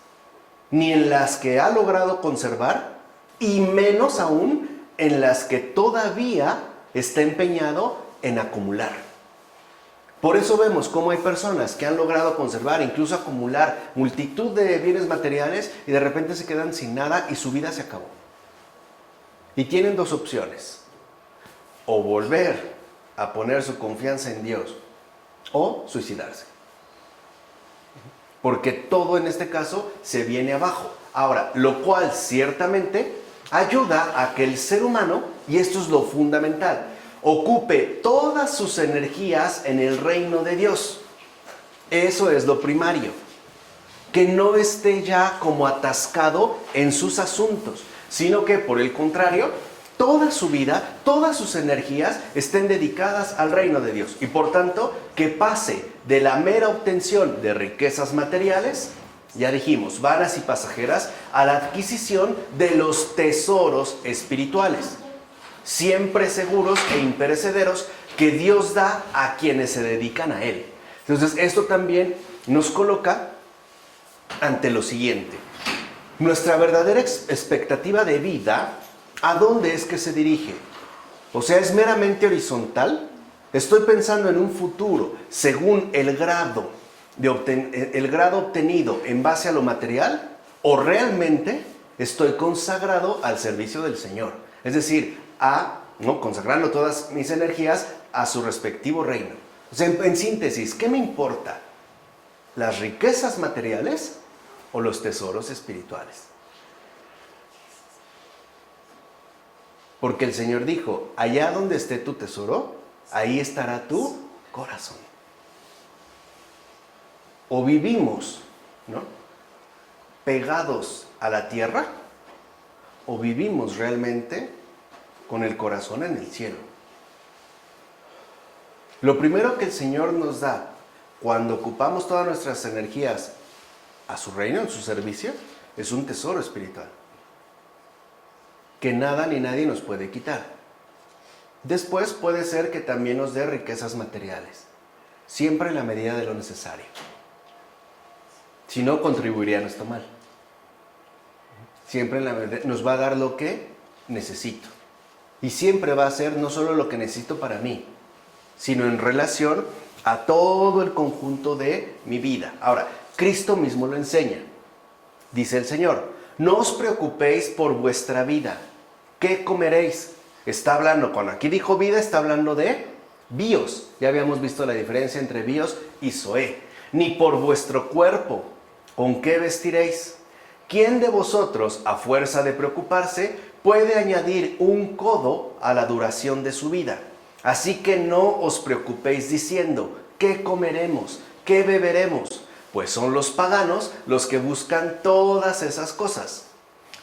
ni en las que ha logrado conservar, y menos aún en las que todavía está empeñado en acumular. Por eso vemos cómo hay personas que han logrado conservar, incluso acumular multitud de bienes materiales y de repente se quedan sin nada y su vida se acabó. Y tienen dos opciones: o volver a poner su confianza en Dios o suicidarse. Porque todo en este caso se viene abajo. Ahora, lo cual ciertamente ayuda a que el ser humano, y esto es lo fundamental, ocupe todas sus energías en el reino de Dios. Eso es lo primario. Que no esté ya como atascado en sus asuntos, sino que por el contrario, toda su vida, todas sus energías estén dedicadas al reino de Dios. Y por tanto, que pase de la mera obtención de riquezas materiales, ya dijimos, vanas y pasajeras, a la adquisición de los tesoros espirituales, siempre seguros e imperecederos, que Dios da a quienes se dedican a Él. Entonces, esto también nos coloca ante lo siguiente: nuestra verdadera expectativa de vida, ¿a dónde es que se dirige? O sea, ¿es meramente horizontal? Estoy pensando en un futuro según el grado obtenido en base a lo material, o realmente estoy consagrado al servicio del Señor. Es decir, consagrando todas mis energías a su respectivo reino. O sea, en síntesis, ¿qué me importa? ¿Las riquezas materiales o los tesoros espirituales? Porque el Señor dijo, allá donde esté tu tesoro, ahí estará tu corazón. O vivimos, pegados a la tierra, o vivimos realmente con el corazón en el cielo. Lo primero que el Señor nos da cuando ocupamos todas nuestras energías a su reino, en su servicio, es un tesoro espiritual que nada ni nadie nos puede quitar. Después puede ser que también nos dé riquezas materiales, siempre en la medida de lo necesario. Si no, contribuiría a nuestro mal. Siempre nos va a dar lo que necesito. Y siempre va a ser no solo lo que necesito para mí, sino en relación a todo el conjunto de mi vida. Ahora, Cristo mismo lo enseña. Dice el Señor, no os preocupéis por vuestra vida. ¿Qué comeréis? Está hablando, cuando aquí dijo vida, está hablando de bios. Ya habíamos visto la diferencia entre bios y zoé. Ni por vuestro cuerpo. ¿Con qué vestiréis? ¿Quién de vosotros, a fuerza de preocuparse, puede añadir un codo a la duración de su vida? Así que no os preocupéis diciendo, ¿qué comeremos? ¿Qué beberemos? Pues son los paganos los que buscan todas esas cosas.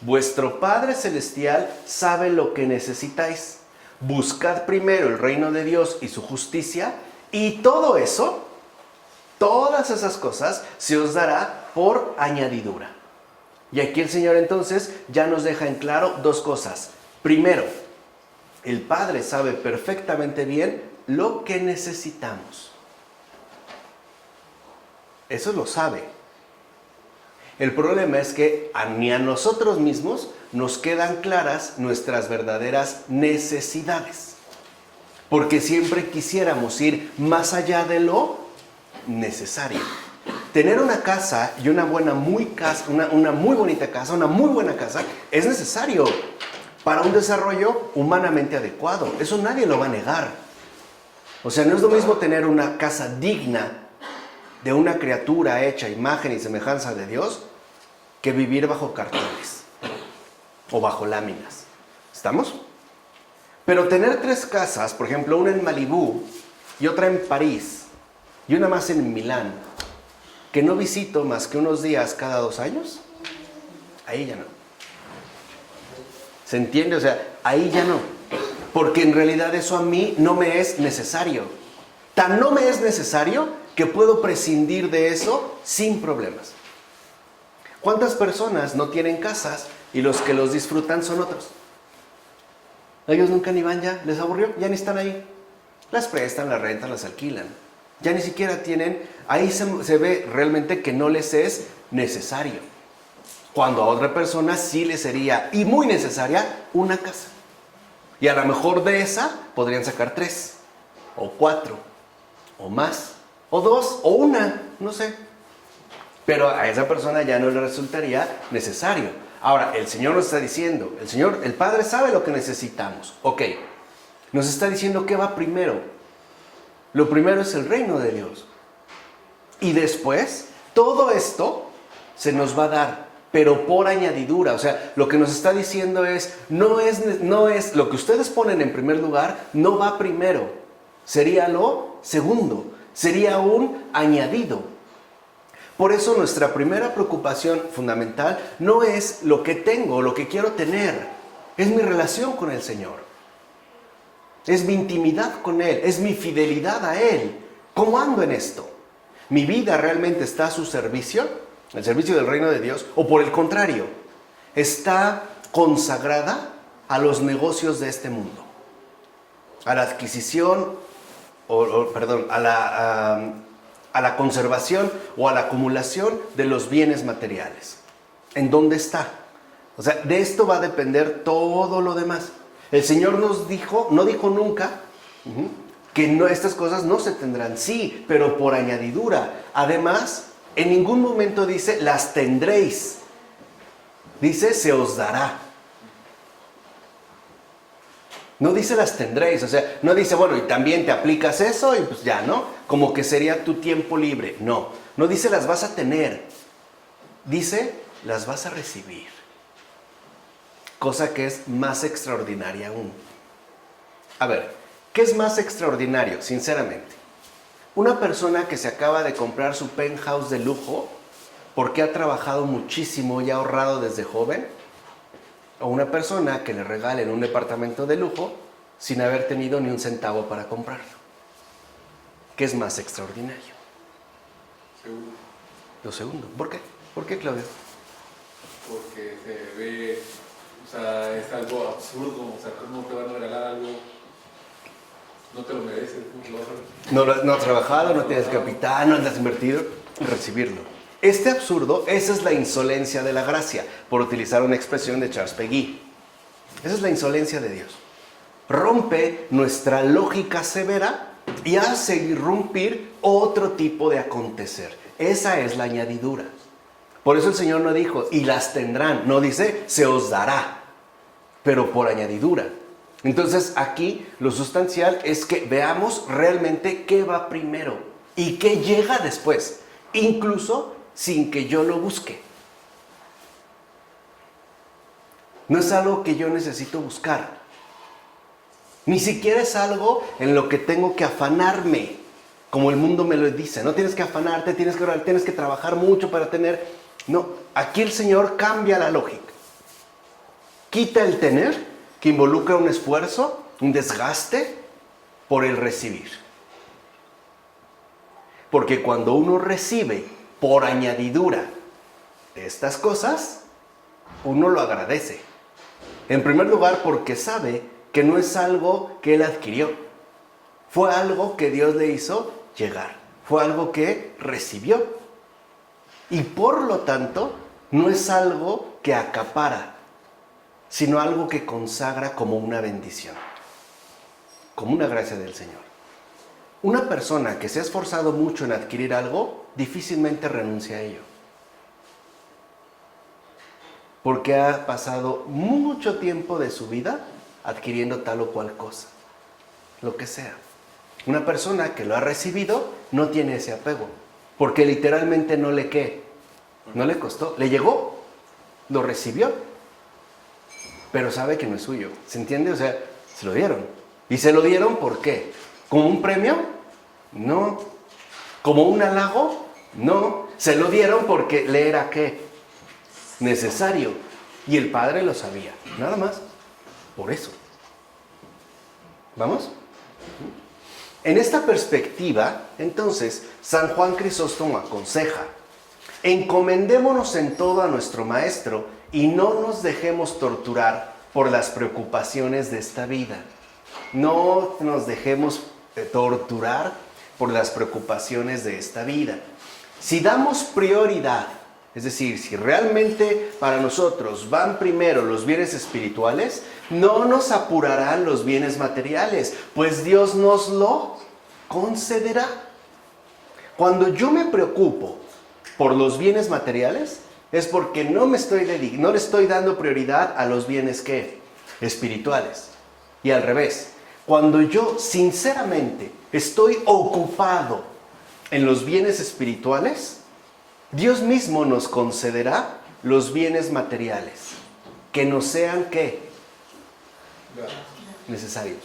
Vuestro Padre Celestial sabe lo que necesitáis. Buscad primero el reino de Dios y su justicia, y todo eso, todas esas cosas, se os dará por añadidura. Y aquí el Señor entonces ya nos deja en claro dos cosas. Primero, el Padre sabe perfectamente bien lo que necesitamos. Eso lo sabe. El problema es que ni a nosotros mismos nos quedan claras nuestras verdaderas necesidades. Porque siempre quisiéramos ir más allá de lo necesario. Tener una casa y una muy bonita casa, una muy buena casa, es necesario para un desarrollo humanamente adecuado. Eso nadie lo va a negar. O sea, no es lo mismo tener una casa digna de una criatura hecha a imagen y semejanza de Dios que vivir bajo cartones o bajo láminas. ¿Estamos? Pero tener 3 casas, por ejemplo, una en Malibú y otra en París y una más en Milán, que no visito más que unos días cada 2 años, ahí ya no. ¿Se entiende? O sea, ahí ya no. Porque en realidad eso a mí no me es necesario. Tan no me es necesario que puedo prescindir de eso sin problemas. ¿Cuántas personas no tienen casas y los que los disfrutan son otros? Ellos nunca ni van ya, les aburrió, ya ni están ahí. Las prestan, las rentan, las alquilan. Ya ni siquiera tienen, ahí se ve realmente que no les es necesario. Cuando a otra persona sí le sería, y muy necesaria, una casa. Y a lo mejor de esa podrían sacar 3, o 4, o más, o 2, o una, no sé. Pero a esa persona ya no le resultaría necesario. Ahora, el Señor nos está diciendo, el Padre sabe lo que necesitamos. Ok, nos está diciendo qué va primero. Lo primero es el reino de Dios. Y después, todo esto se nos va a dar, pero por añadidura. O sea, lo que nos está diciendo es, no es lo que ustedes ponen en primer lugar, no va primero. Sería lo segundo, sería un añadido. Por eso nuestra primera preocupación fundamental no es lo que tengo, lo que quiero tener. Es mi relación con el Señor. Es mi intimidad con Él, es mi fidelidad a Él. ¿Cómo ando en esto? ¿Mi vida realmente está a su servicio? ¿Al servicio del reino de Dios? ¿O por el contrario, está consagrada a los negocios de este mundo? A la adquisición, a la conservación o a la acumulación de los bienes materiales. ¿En dónde está? O sea, de esto va a depender todo lo demás. El Señor nos dijo, no dijo nunca que estas cosas no se tendrán. Sí, pero por añadidura. Además, en ningún momento dice, las tendréis. Dice, se os dará. No dice las tendréis, o sea, no dice, bueno, y también te aplicas eso y pues ya, ¿no? Como que sería tu tiempo libre. No, no dice las vas a tener. Dice, las vas a recibir. Cosa que es más extraordinaria aún. A ver, ¿qué es más extraordinario, sinceramente? Una persona que se acaba de comprar su penthouse de lujo porque ha trabajado muchísimo y ha ahorrado desde joven, o una persona que le regalen un departamento de lujo sin haber tenido ni un centavo para comprarlo. ¿Qué es más extraordinario? Segundo. Lo segundo. ¿Por qué? ¿Por qué, Claudio? Porque se ve, o sea, es algo absurdo, o sea, ¿cómo te van a regalar algo? No te lo mereces, No has trabajado, no tienes capital, no has invertido, recibirlo. Este absurdo, esa es la insolencia de la gracia, por utilizar una expresión de Charles Peguy. Esa es la insolencia de Dios. Rompe nuestra lógica severa y hace irrumpir otro tipo de acontecer. Esa es la añadidura. Por eso el Señor no dijo, y las tendrán. No dice, se os dará, pero por añadidura. Entonces aquí lo sustancial es que veamos realmente qué va primero y qué llega después, incluso sin que yo lo busque. No es algo que yo necesito buscar. Ni siquiera es algo en lo que tengo que afanarme, como el mundo me lo dice. No tienes que afanarte, tienes que orar, tienes que trabajar mucho para tener. No, aquí el Señor cambia la lógica. Quita el tener, que involucra un esfuerzo, un desgaste, por el recibir. Porque cuando uno recibe por añadidura estas cosas, uno lo agradece. En primer lugar, porque sabe que no es algo que él adquirió. Fue algo que Dios le hizo llegar. Fue algo que recibió. Y por lo tanto, no es algo que acapara, sino algo que consagra como una bendición, como una gracia del Señor. Una persona que se ha esforzado mucho en adquirir algo, difícilmente renuncia a ello. Porque ha pasado mucho tiempo de su vida adquiriendo tal o cual cosa, lo que sea. Una persona que lo ha recibido no tiene ese apego, porque literalmente no le costó, le llegó, lo recibió, pero sabe que no es suyo, ¿se entiende? O sea, se lo dieron. ¿Y se lo dieron por qué? ¿Como un premio? No. ¿Como un halago? No. Se lo dieron porque le era ¿qué? Necesario. Y el Padre lo sabía, nada más. Por eso. ¿Vamos? En esta perspectiva, entonces, San Juan Crisóstomo aconseja: encomendémonos en todo a nuestro Maestro y no nos dejemos torturar por las preocupaciones de esta vida. No nos dejemos torturar por las preocupaciones de esta vida. Si damos prioridad, es decir, si realmente para nosotros van primero los bienes espirituales, no nos apurarán los bienes materiales, pues Dios nos lo concederá. Cuando yo me preocupo por los bienes materiales, es porque no le estoy dando prioridad a los bienes ¿qué? Espirituales. Y al revés, cuando yo sinceramente estoy ocupado en los bienes espirituales, Dios mismo nos concederá los bienes materiales, que nos sean ¿qué? Necesarios.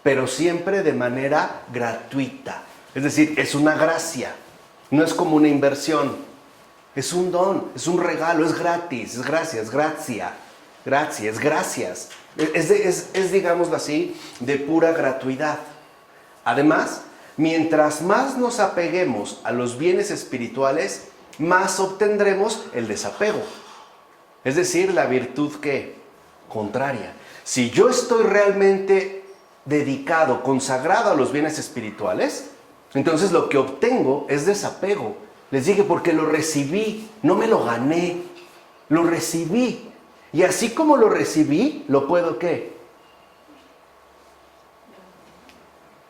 Pero siempre de manera gratuita. Es decir, es una gracia. No es como una inversión. Es un don, es un regalo, es gratis, es gracia, es gracia. Gracia, es gracias. Es, digámoslo así, de pura gratuidad. Además, mientras más nos apeguemos a los bienes espirituales, más obtendremos el desapego. Es decir, la virtud ¿qué? Contraria. Si yo estoy realmente dedicado, consagrado a los bienes espirituales, entonces lo que obtengo es desapego. Les dije, porque lo recibí, no me lo gané, lo recibí. Y así como lo recibí, ¿lo puedo qué?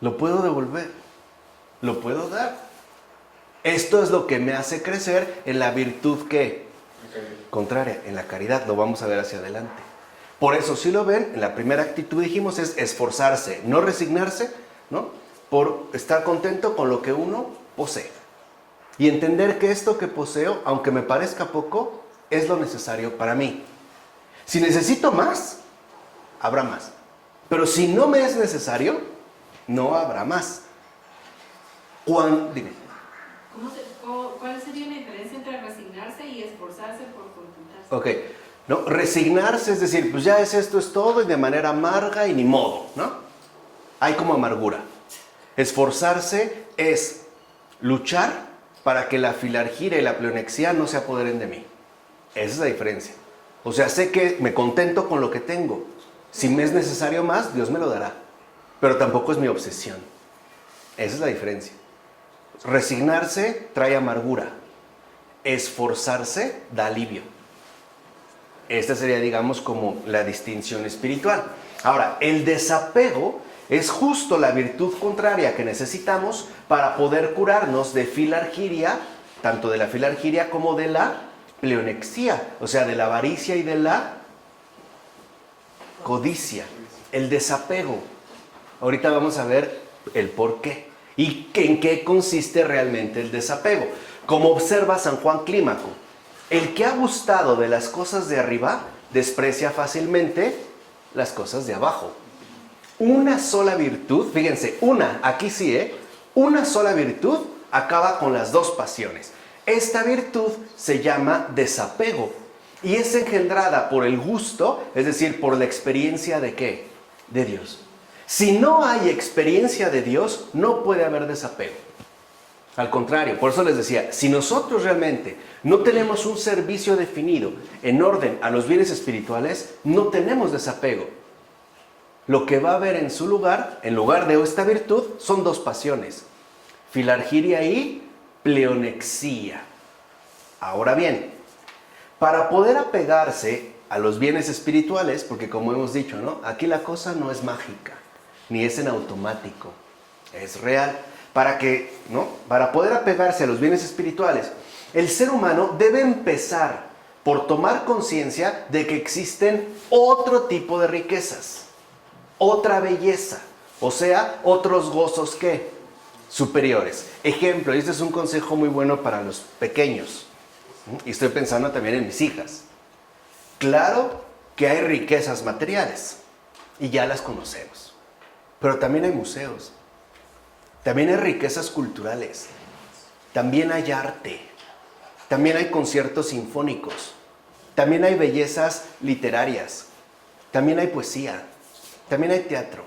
Lo puedo devolver, lo puedo dar. Esto es lo que me hace crecer en la virtud ¿qué? Contraria, en la caridad. Lo vamos a ver hacia adelante. Por eso, si lo ven, en la primera actitud dijimos es esforzarse, no resignarse, ¿no? Por estar contento con lo que uno posee. Y entender que esto que poseo, aunque me parezca poco, es lo necesario para mí. Si necesito más, habrá más. Pero si no me es necesario, no habrá más. Dime. ¿Cuál sería la diferencia entre resignarse y esforzarse por contentarse? Ok. No, resignarse es decir, pues ya esto es todo y de manera amarga y ni modo, ¿no? Hay como amargura. Esforzarse es luchar para que la filargira y la pleonexía no se apoderen de mí. Esa es la diferencia. O sea, sé que me contento con lo que tengo. Si me es necesario más, Dios me lo dará. Pero tampoco es mi obsesión. Esa es la diferencia. Resignarse trae amargura. Esforzarse da alivio. Esta sería, digamos, como la distinción espiritual. Ahora, el desapego es justo la virtud contraria que necesitamos para poder curarnos de filargiria, tanto de la filargiria como de la pleonexia, o sea, de la avaricia y de la codicia, el desapego. Ahorita vamos a ver el por qué y en qué consiste realmente el desapego. Como observa San Juan Clímaco, el que ha gustado de las cosas de arriba desprecia fácilmente las cosas de abajo. Una sola virtud, fíjense, aquí sí, una sola virtud acaba con las dos pasiones. Esta virtud se llama desapego y es engendrada por el gusto, es decir, por la experiencia de ¿qué? De Dios. Si no hay experiencia de Dios, no puede haber desapego. Al contrario, por eso les decía, si nosotros realmente no tenemos un servicio definido en orden a los bienes espirituales, no tenemos desapego. Lo que va a haber en su lugar, en lugar de esta virtud, son dos pasiones, filargiria y pleonexia. Ahora bien, para poder apegarse a los bienes espirituales, porque como hemos dicho, ¿no? Aquí la cosa no es mágica, ni es en automático, es real. Para poder apegarse a los bienes espirituales, el ser humano debe empezar por tomar conciencia de que existen otro tipo de riquezas, otra belleza, o sea, otros gozos ¿qué? Superiores. Ejemplo, y este es un consejo muy bueno para los pequeños, y estoy pensando también en mis hijas. Claro que hay riquezas materiales, y ya las conocemos, pero también hay museos. También hay riquezas culturales, también hay arte, también hay conciertos sinfónicos, también hay bellezas literarias, también hay poesía, también hay teatro.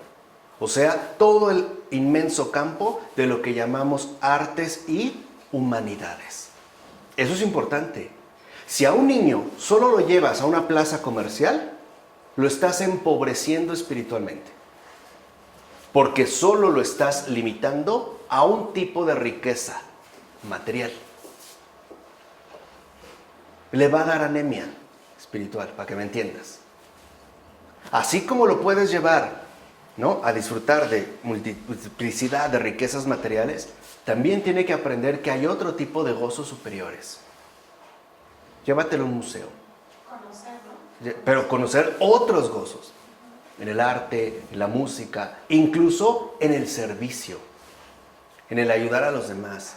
O sea, todo el inmenso campo de lo que llamamos artes y humanidades. Eso es importante. Si a un niño solo lo llevas a una plaza comercial, lo estás empobreciendo espiritualmente. Porque solo lo estás limitando a un tipo de riqueza material. Le va a dar anemia espiritual, para que me entiendas. Así como lo puedes llevar, ¿no?, a disfrutar de multiplicidad de riquezas materiales, también tiene que aprender que hay otro tipo de gozos superiores. Llévatelo a un museo. Pero conocer otros gozos. En el arte, en la música, incluso en el servicio, en el ayudar a los demás.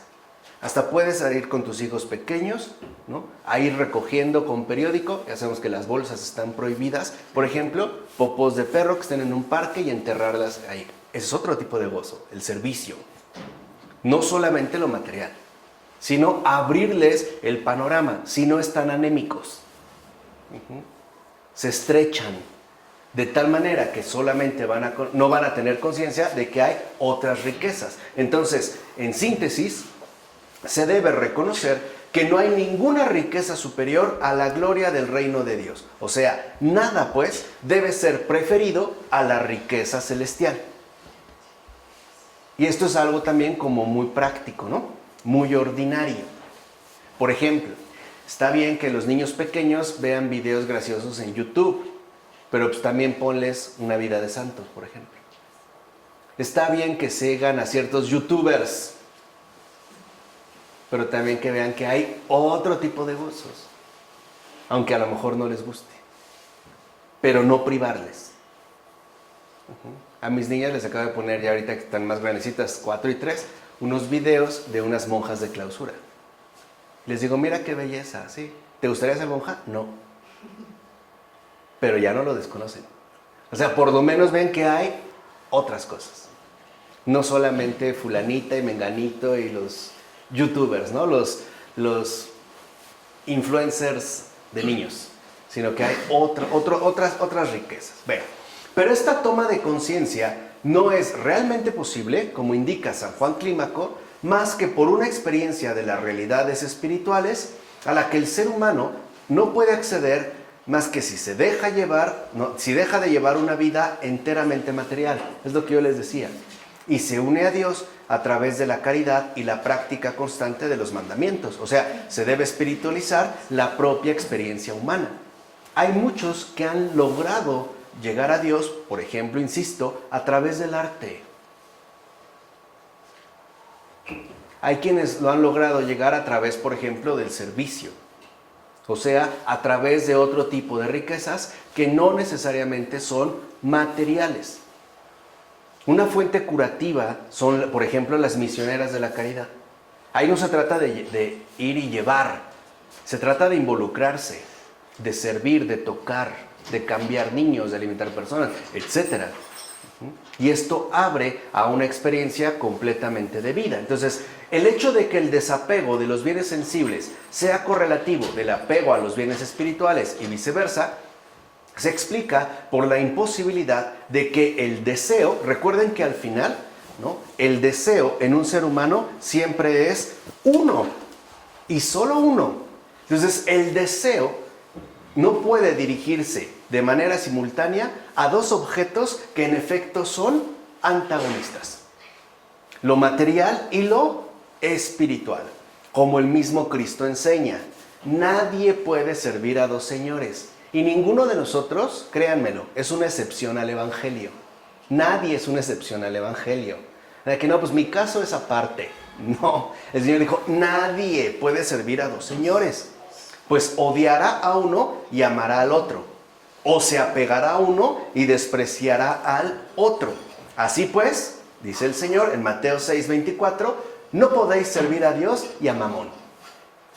Hasta puedes ir con tus hijos pequeños, ¿no?, a ir recogiendo con periódico. Ya sabemos que las bolsas están prohibidas. Por ejemplo, popos de perro que estén en un parque y enterrarlas ahí. Ese es otro tipo de gozo, el servicio. No solamente lo material, sino abrirles el panorama, si no están anémicos. Se estrechan. De tal manera que solamente no van a tener conciencia de que hay otras riquezas. Entonces, en síntesis, se debe reconocer que no hay ninguna riqueza superior a la gloria del reino de Dios. O sea, nada pues debe ser preferido a la riqueza celestial. Y esto es algo también como muy práctico, ¿no? Muy ordinario. Por ejemplo, está bien que los niños pequeños vean videos graciosos en YouTube, pero pues también ponles una vida de santos, por ejemplo. Está bien que sigan a ciertos youtubers, pero también que vean que hay otro tipo de gozos, aunque a lo mejor no les guste, pero no privarles. A mis niñas les acabo de poner, ya ahorita que están más grandecitas, 4 y 3, unos videos de unas monjas de clausura. Les digo, mira qué belleza, ¿sí? ¿Te gustaría ser monja? No. Pero ya no lo desconocen. O sea, por lo menos ven que hay otras cosas. No solamente fulanita y menganito y los youtubers, ¿no? Los influencers de niños, sino que hay otras riquezas. Bueno, pero esta toma de conciencia no es realmente posible, como indica San Juan Clímaco, más que por una experiencia de las realidades espirituales a la que el ser humano no puede acceder más que si deja de llevar una vida enteramente material. Es lo que yo les decía. Y se une a Dios a través de la caridad y la práctica constante de los mandamientos. O sea, se debe espiritualizar la propia experiencia humana. Hay muchos que han logrado llegar a Dios, por ejemplo, insisto, a través del arte. Hay quienes lo han logrado llegar a través, por ejemplo, del servicio. O sea, a través de otro tipo de riquezas que no necesariamente son materiales. Una fuente curativa son, por ejemplo, las misioneras de la caridad. Ahí no se trata de ir y llevar, se trata de involucrarse, de servir, de tocar, de cambiar niños, de alimentar personas, etc. Y esto abre a una experiencia completamente de vida. Entonces, el hecho de que el desapego de los bienes sensibles sea correlativo del apego a los bienes espirituales y viceversa, se explica por la imposibilidad de que el deseo, recuerden que al final, ¿no?, el deseo en un ser humano siempre es uno y solo uno. Entonces, el deseo no puede dirigirse de manera simultánea a dos objetos que en efecto son antagonistas: lo material y lo espiritual. Como el mismo Cristo enseña, nadie puede servir a dos señores. Y ninguno de nosotros, créanmelo, es una excepción al Evangelio. Nadie es una excepción al Evangelio. De que no, pues mi caso es aparte. No, el Señor dijo, nadie puede servir a dos señores. Pues odiará a uno y amará al otro. O se apegará a uno y despreciará al otro. Así pues, dice el Señor en Mateo 6:24, no podéis servir a Dios y a Mamón.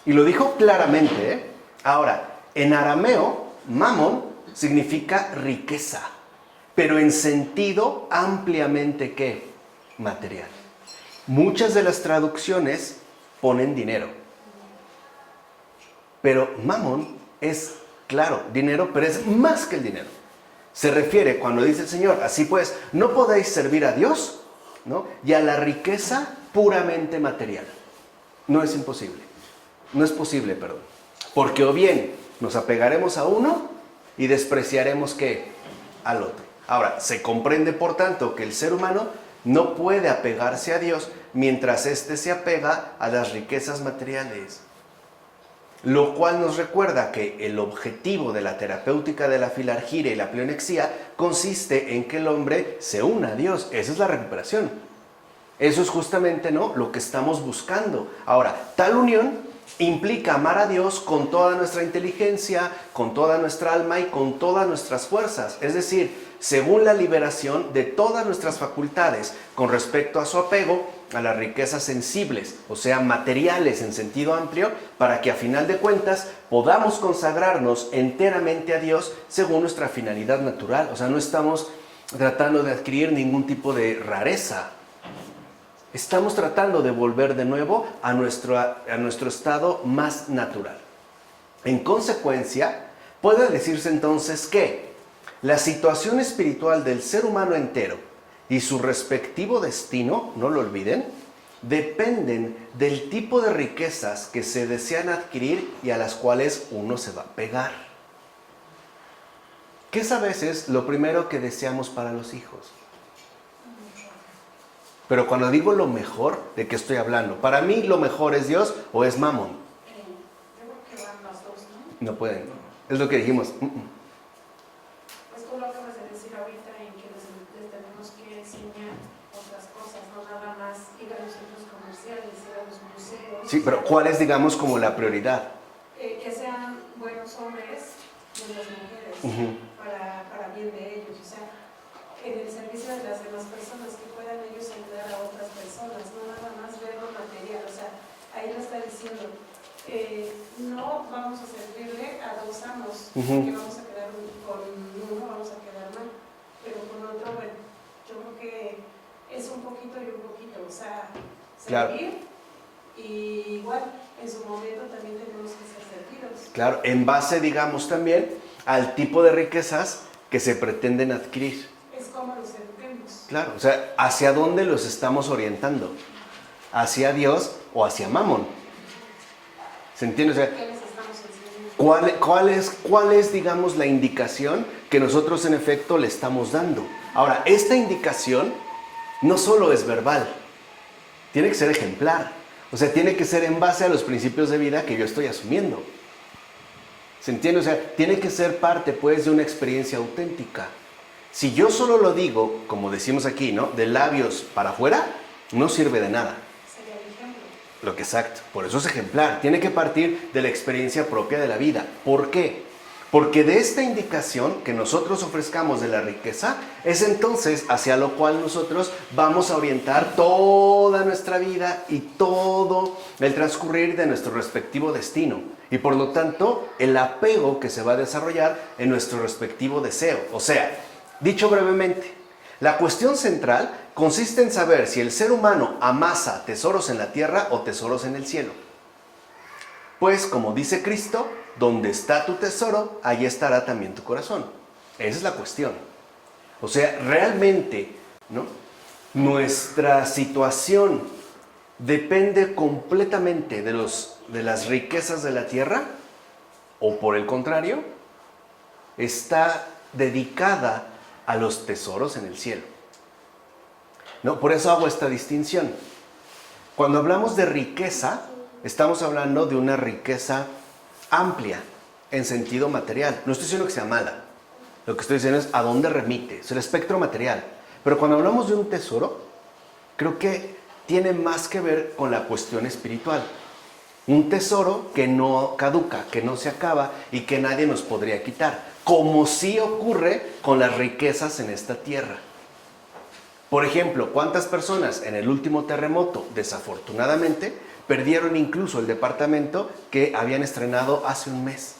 Y lo dijo claramente, ¿eh? Ahora, en arameo, Mamón significa riqueza, pero en sentido ampliamente, ¿qué? Material. Muchas de las traducciones ponen dinero, pero Mamón es, claro, dinero, pero es más que el dinero. Se refiere, cuando dice el Señor, así pues, no podéis servir a Dios, ¿no?, y a la riqueza puramente material. No es imposible. No es posible, perdón. Porque o bien nos apegaremos a uno y despreciaremos, ¿qué?, al otro. Ahora, se comprende, por tanto, que el ser humano no puede apegarse a Dios mientras éste se apega a las riquezas materiales. Lo cual nos recuerda que el objetivo de la terapéutica de la filargiria y la pleonexía consiste en que el hombre se una a Dios. Esa es la recuperación. Eso es justamente, ¿no?, lo que estamos buscando. Ahora, tal unión implica amar a Dios con toda nuestra inteligencia, con toda nuestra alma y con todas nuestras fuerzas. Es decir, según la liberación de todas nuestras facultades con respecto a su apego a las riquezas sensibles, o sea, materiales en sentido amplio, para que a final de cuentas podamos consagrarnos enteramente a Dios según nuestra finalidad natural. O sea, no estamos tratando de adquirir ningún tipo de rareza. Estamos tratando de volver de nuevo a nuestro estado más natural. En consecuencia, puede decirse entonces que la situación espiritual del ser humano entero y su respectivo destino, no lo olviden, dependen del tipo de riquezas que se desean adquirir y a las cuales uno se va a pegar. ¿Qué es a veces lo primero que deseamos para los hijos? Pero cuando digo lo mejor, ¿de qué estoy hablando? Para mí lo mejor es Dios o es Mamón. Yo creo que van las dos, ¿no? No pueden. Es lo que dijimos. Pues tú lo acabas de decir ahorita en que les tenemos que enseñar otras cosas, no nada más ir a los centros comerciales, ir a los museos. Sí, pero ¿cuál es, digamos, como la prioridad? Que sean buenos hombres, buenas mujeres, para bien de ellos. O sea, en el servicio de las demás personas, que puedan ellos ayudar a otras personas, no nada más ver lo material. O sea, ahí lo está diciendo, no vamos a servirle a dos amos, que vamos a quedar con uno, vamos a quedar mal, pero con otro, bueno, yo creo que es un poquito y un poquito, o sea, servir, claro. Y igual, en su momento también tenemos que ser servidos. Claro, en base, digamos, también al tipo de riquezas que se pretenden adquirir. Es como los eduquemos. Claro, o sea, ¿hacia dónde los estamos orientando? ¿Hacia Dios o hacia Mamón? ¿Se entiende? O sea, ¿qué les estamos enseñando? ¿Cuál es, digamos, la indicación que nosotros en efecto le estamos dando? Ahora, esta indicación no solo es verbal, tiene que ser ejemplar. O sea, tiene que ser en base a los principios de vida que yo estoy asumiendo. ¿Se entiende? O sea, tiene que ser parte, pues, de una experiencia auténtica. Si yo solo lo digo, como decimos aquí, ¿no? De labios para afuera, no sirve de nada. Sería el ejemplo. Lo que exacto, por eso es ejemplar. Tiene que partir de la experiencia propia de la vida. ¿Por qué? Porque de esta indicación que nosotros ofrezcamos de la riqueza, es entonces hacia lo cual nosotros vamos a orientar toda nuestra vida y todo el transcurrir de nuestro respectivo destino. Y por lo tanto, el apego que se va a desarrollar en nuestro respectivo deseo. O sea, dicho brevemente, la cuestión central consiste en saber si el ser humano amasa tesoros en la tierra o tesoros en el cielo. Pues, como dice Cristo, donde está tu tesoro, ahí estará también tu corazón. Esa es la cuestión. O sea, realmente, ¿no? Nuestra situación depende completamente de las riquezas de la tierra, o por el contrario, está dedicada a los tesoros en el cielo. ¿No? Por eso hago esta distinción. Cuando hablamos de riqueza, estamos hablando de una riqueza amplia en sentido material. No estoy diciendo que sea mala. Lo que estoy diciendo es a dónde remite. Es el espectro material. Pero cuando hablamos de un tesoro, creo que tiene más que ver con la cuestión espiritual. Un tesoro que no caduca, que no se acaba y que nadie nos podría quitar. Como sí ocurre con las riquezas en esta tierra. Por ejemplo, ¿cuántas personas en el último terremoto, desafortunadamente, perdieron incluso el departamento que habían estrenado hace un mes?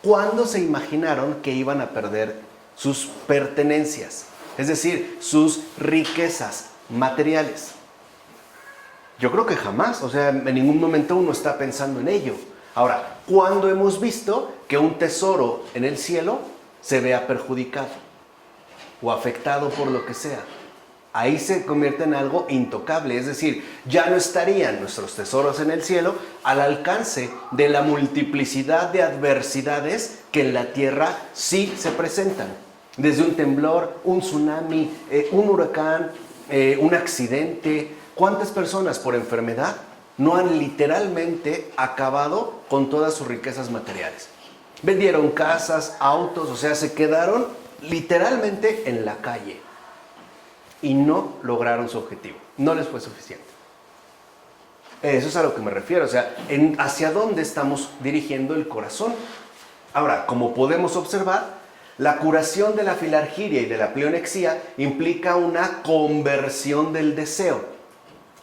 ¿Cuándo se imaginaron que iban a perder sus pertenencias? Es decir, sus riquezas materiales. Yo creo que jamás, o sea, en ningún momento uno está pensando en ello. Ahora, ¿cuándo hemos visto que un tesoro en el cielo se vea perjudicado o afectado por lo que sea? Ahí se convierte en algo intocable, es decir, ya no estarían nuestros tesoros en el cielo al alcance de la multiplicidad de adversidades que en la tierra sí se presentan. Desde un temblor, un tsunami, un huracán, un accidente. ¿Cuántas personas por enfermedad no han literalmente acabado con todas sus riquezas materiales? Vendieron casas, autos, o sea, se quedaron literalmente en la calle. Y no lograron su objetivo, no les fue suficiente. Eso es a lo que me refiero, o sea, hacia dónde estamos dirigiendo el corazón. Ahora, como podemos observar, la curación de la filargiria y de la pleonexía implica una conversión del deseo.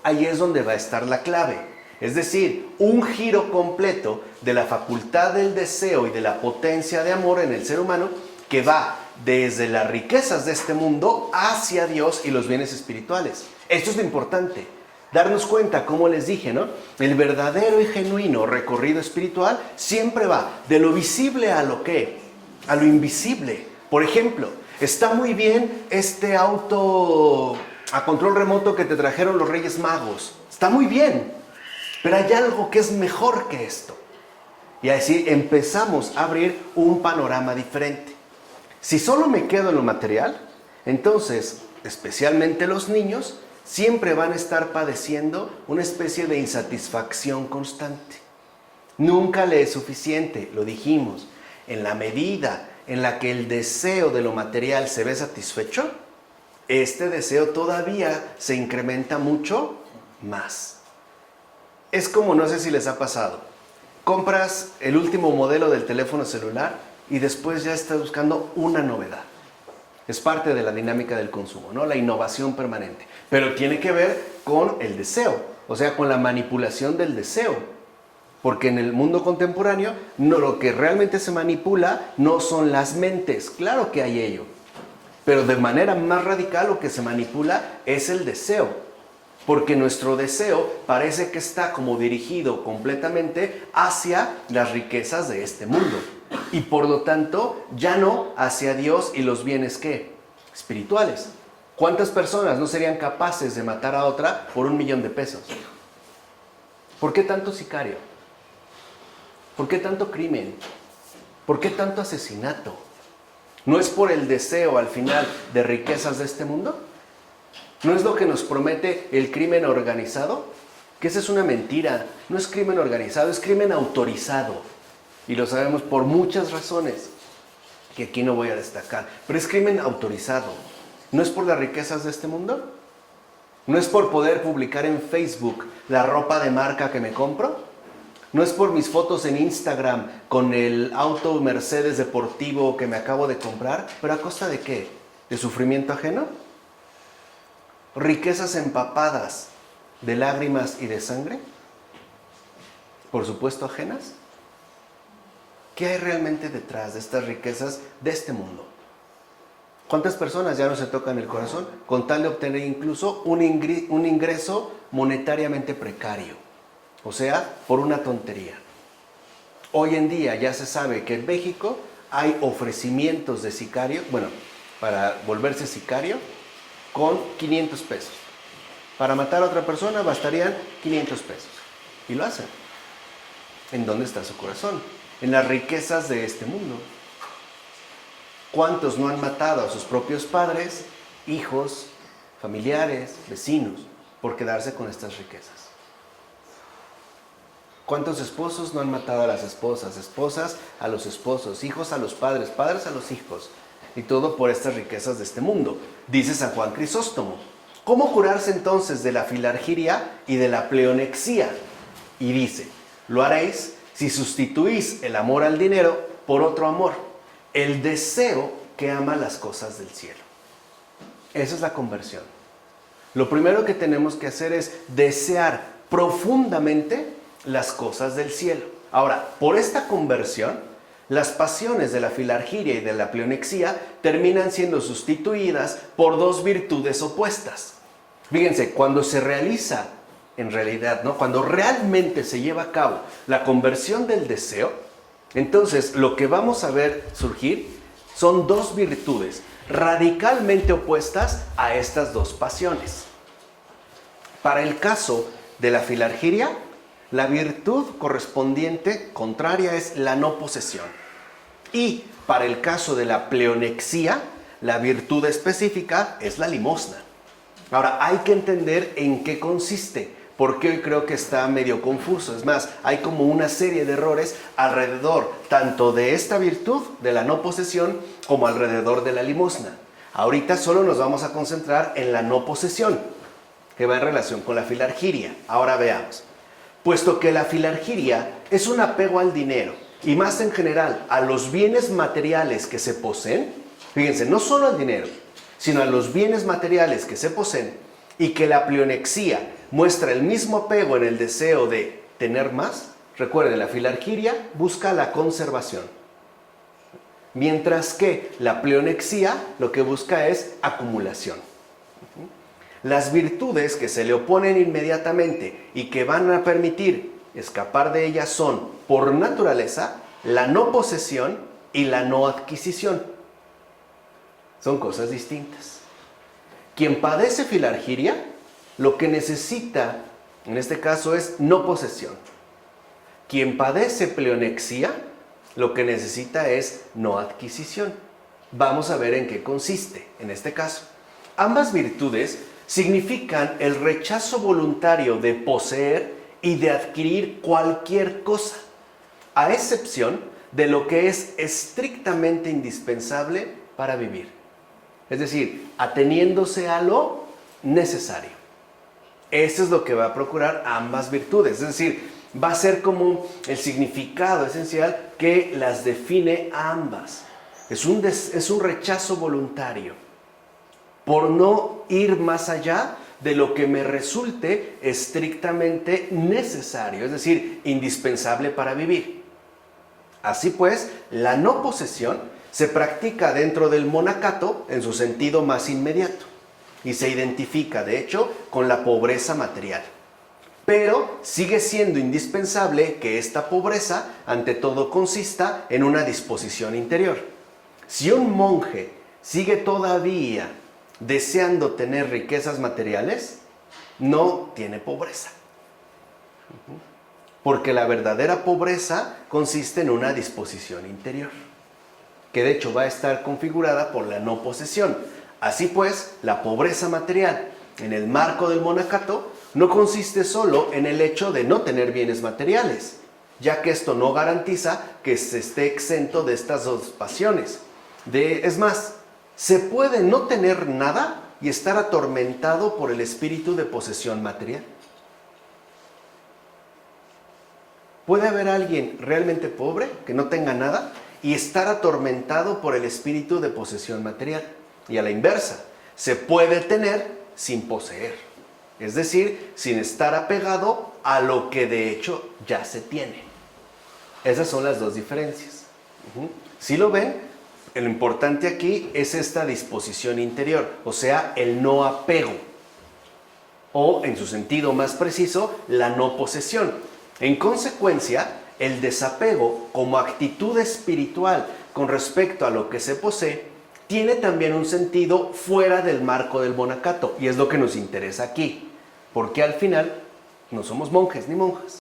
Ahí es donde va a estar la clave, es decir, un giro completo de la facultad del deseo y de la potencia de amor en el ser humano que va desde las riquezas de este mundo hacia Dios y los bienes espirituales. Esto es lo importante, darnos cuenta, como les dije, ¿no? El verdadero y genuino recorrido espiritual siempre va de lo visible a lo que, a lo invisible. Por ejemplo, está muy bien este auto a control remoto que te trajeron los Reyes Magos. Está muy bien, pero hay algo que es mejor que esto. Y así empezamos a abrir un panorama diferente. Si solo me quedo en lo material, entonces, especialmente los niños, siempre van a estar padeciendo una especie de insatisfacción constante. Nunca le es suficiente, lo dijimos. En la medida en la que el deseo de lo material se ve satisfecho, este deseo todavía se incrementa mucho más. Es como, no sé si les ha pasado, compras el último modelo del teléfono celular y después ya estás buscando una novedad. Es parte de la dinámica del consumo, ¿no? La innovación permanente. Pero tiene que ver con el deseo, o sea, con la manipulación del deseo. Porque en el mundo contemporáneo, no, lo que realmente se manipula no son las mentes. Claro que hay ello. Pero de manera más radical lo que se manipula es el deseo. Porque nuestro deseo parece que está como dirigido completamente hacia las riquezas de este mundo. Y por lo tanto, ya no hacia Dios y los bienes, ¿qué? Espirituales. ¿Cuántas personas no serían capaces de matar a otra por $1,000,000 de pesos? ¿Por qué tanto sicario? ¿Por qué tanto crimen? ¿Por qué tanto asesinato? ¿No es por el deseo al final de riquezas de este mundo? ¿No es lo que nos promete el crimen organizado? Que esa es una mentira. No es crimen organizado, es crimen autorizado. Y lo sabemos por muchas razones. que aquí no voy a destacar, pero es crimen autorizado. ¿No es por las riquezas de este mundo? ¿No es por poder publicar en Facebook la ropa de marca que me compro? ¿No es por mis fotos en Instagram con el auto Mercedes deportivo que me acabo de comprar? ¿Pero a costa de qué? ¿De sufrimiento ajeno? ¿Riquezas empapadas de lágrimas y de sangre? Por supuesto ajenas. ¿Qué hay realmente detrás de estas riquezas de este mundo? ¿Cuántas personas ya no se tocan el corazón con tal de obtener incluso un ingreso monetariamente precario? O sea, por una tontería. Hoy en día ya se sabe que en México hay ofrecimientos de sicario, bueno, para volverse sicario, con 500 pesos. Para matar a otra persona bastarían 500 pesos. Y lo hacen. ¿En dónde está su corazón? En las riquezas de este mundo. ¿Cuántos no han matado a sus propios padres, hijos, familiares, vecinos, por quedarse con estas riquezas? ¿Cuántos esposos no han matado a las esposas, esposas a los esposos, hijos a los padres, padres a los hijos? Y todo por estas riquezas de este mundo. Dice San Juan Crisóstomo. ¿Cómo curarse entonces de la filargiria y de la pleonexía? Y dice, lo haréis si sustituís el amor al dinero por otro amor, el deseo que ama las cosas del cielo. Esa es la conversión. Lo primero que tenemos que hacer es desear profundamente las cosas del cielo. Ahora, por esta conversión, las pasiones de la filargiria y de la pleonexía terminan siendo sustituidas por dos virtudes opuestas. Fíjense, cuando se realiza en realidad, ¿no? Cuando realmente se lleva a cabo la conversión del deseo, entonces lo que vamos a ver surgir son dos virtudes radicalmente opuestas a estas dos pasiones. Para el caso de la filargiria, la virtud correspondiente, contraria, es la no posesión. Y para el caso de la pleonexía, la virtud específica es la limosna. Ahora, hay que entender en qué consiste, porque hoy creo que está medio confuso. Es más, hay como una serie de errores alrededor tanto de esta virtud, de la no posesión, como alrededor de la limosna. Ahorita solo nos vamos a concentrar en la no posesión, que va en relación con la filargiria. Ahora veamos. Puesto que la filargiria es un apego al dinero, y más en general a los bienes materiales que se poseen, fíjense, no solo al dinero, sino a los bienes materiales que se poseen, y que la pleonexía muestra el mismo apego en el deseo de tener más. Recuerden, la filargiria busca la conservación, mientras que la pleonexía lo que busca es acumulación. Las virtudes que se le oponen inmediatamente y que van a permitir escapar de ellas son, por naturaleza, la no posesión y la no adquisición. Son cosas distintas. Quien padece filargiria, lo que necesita, en este caso, es no posesión. Quien padece pleonexía, lo que necesita es no adquisición. Vamos a ver en qué consiste en este caso. Ambas virtudes significan el rechazo voluntario de poseer y de adquirir cualquier cosa, a excepción de lo que es estrictamente indispensable para vivir. Es decir, ateniéndose a lo necesario. Eso es lo que va a procurar ambas virtudes. Es decir, va a ser como el significado esencial que las define a ambas. Es un rechazo voluntario por no ir más allá de lo que me resulte estrictamente necesario, es decir, indispensable para vivir. Así pues, la no posesión se practica dentro del monacato en su sentido más inmediato y se identifica, de hecho, con la pobreza material. Pero sigue siendo indispensable que esta pobreza, ante todo, consista en una disposición interior. Si un monje sigue todavía deseando tener riquezas materiales, no tiene pobreza. Porque la verdadera pobreza consiste en una disposición interior, que de hecho va a estar configurada por la no posesión. Así pues, la pobreza material en el marco del monacato no consiste solo en el hecho de no tener bienes materiales, ya que esto no garantiza que se esté exento de estas dos pasiones, Es más, se puede no tener nada y estar atormentado por el espíritu de posesión material. ¿Puede haber alguien realmente pobre que no tenga nada y estar atormentado por el espíritu de posesión material? Y a la inversa, se puede tener sin poseer, es decir, sin estar apegado a lo que de hecho ya se tiene. Esas son las dos diferencias. ¿Sí lo ven? Lo importante aquí es esta disposición interior, o sea, el no apego, o en su sentido más preciso, la no posesión. En consecuencia, el desapego como actitud espiritual con respecto a lo que se posee, tiene también un sentido fuera del marco del monacato, y es lo que nos interesa aquí, porque al final no somos monjes ni monjas.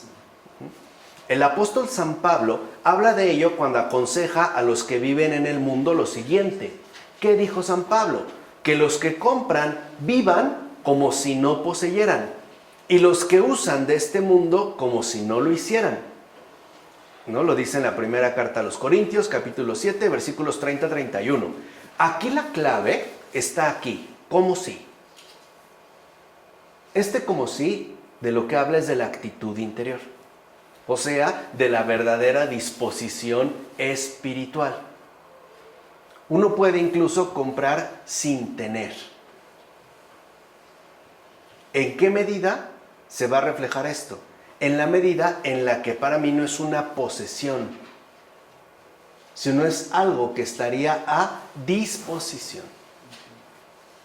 El apóstol San Pablo habla de ello cuando aconseja a los que viven en el mundo lo siguiente. ¿Qué dijo San Pablo? Que los que compran vivan como si no poseyeran, y los que usan de este mundo como si no lo hicieran. ¿No? Lo dice en la primera carta a los Corintios, capítulo 7, versículos 30-31. Aquí la clave está aquí, como si. Como si de lo que habla es de la actitud interior, o sea, de la verdadera disposición espiritual. Uno puede incluso comprar sin tener. ¿En qué medida se va a reflejar esto? En la medida en la que para mí no es una posesión, sino es algo que estaría a disposición.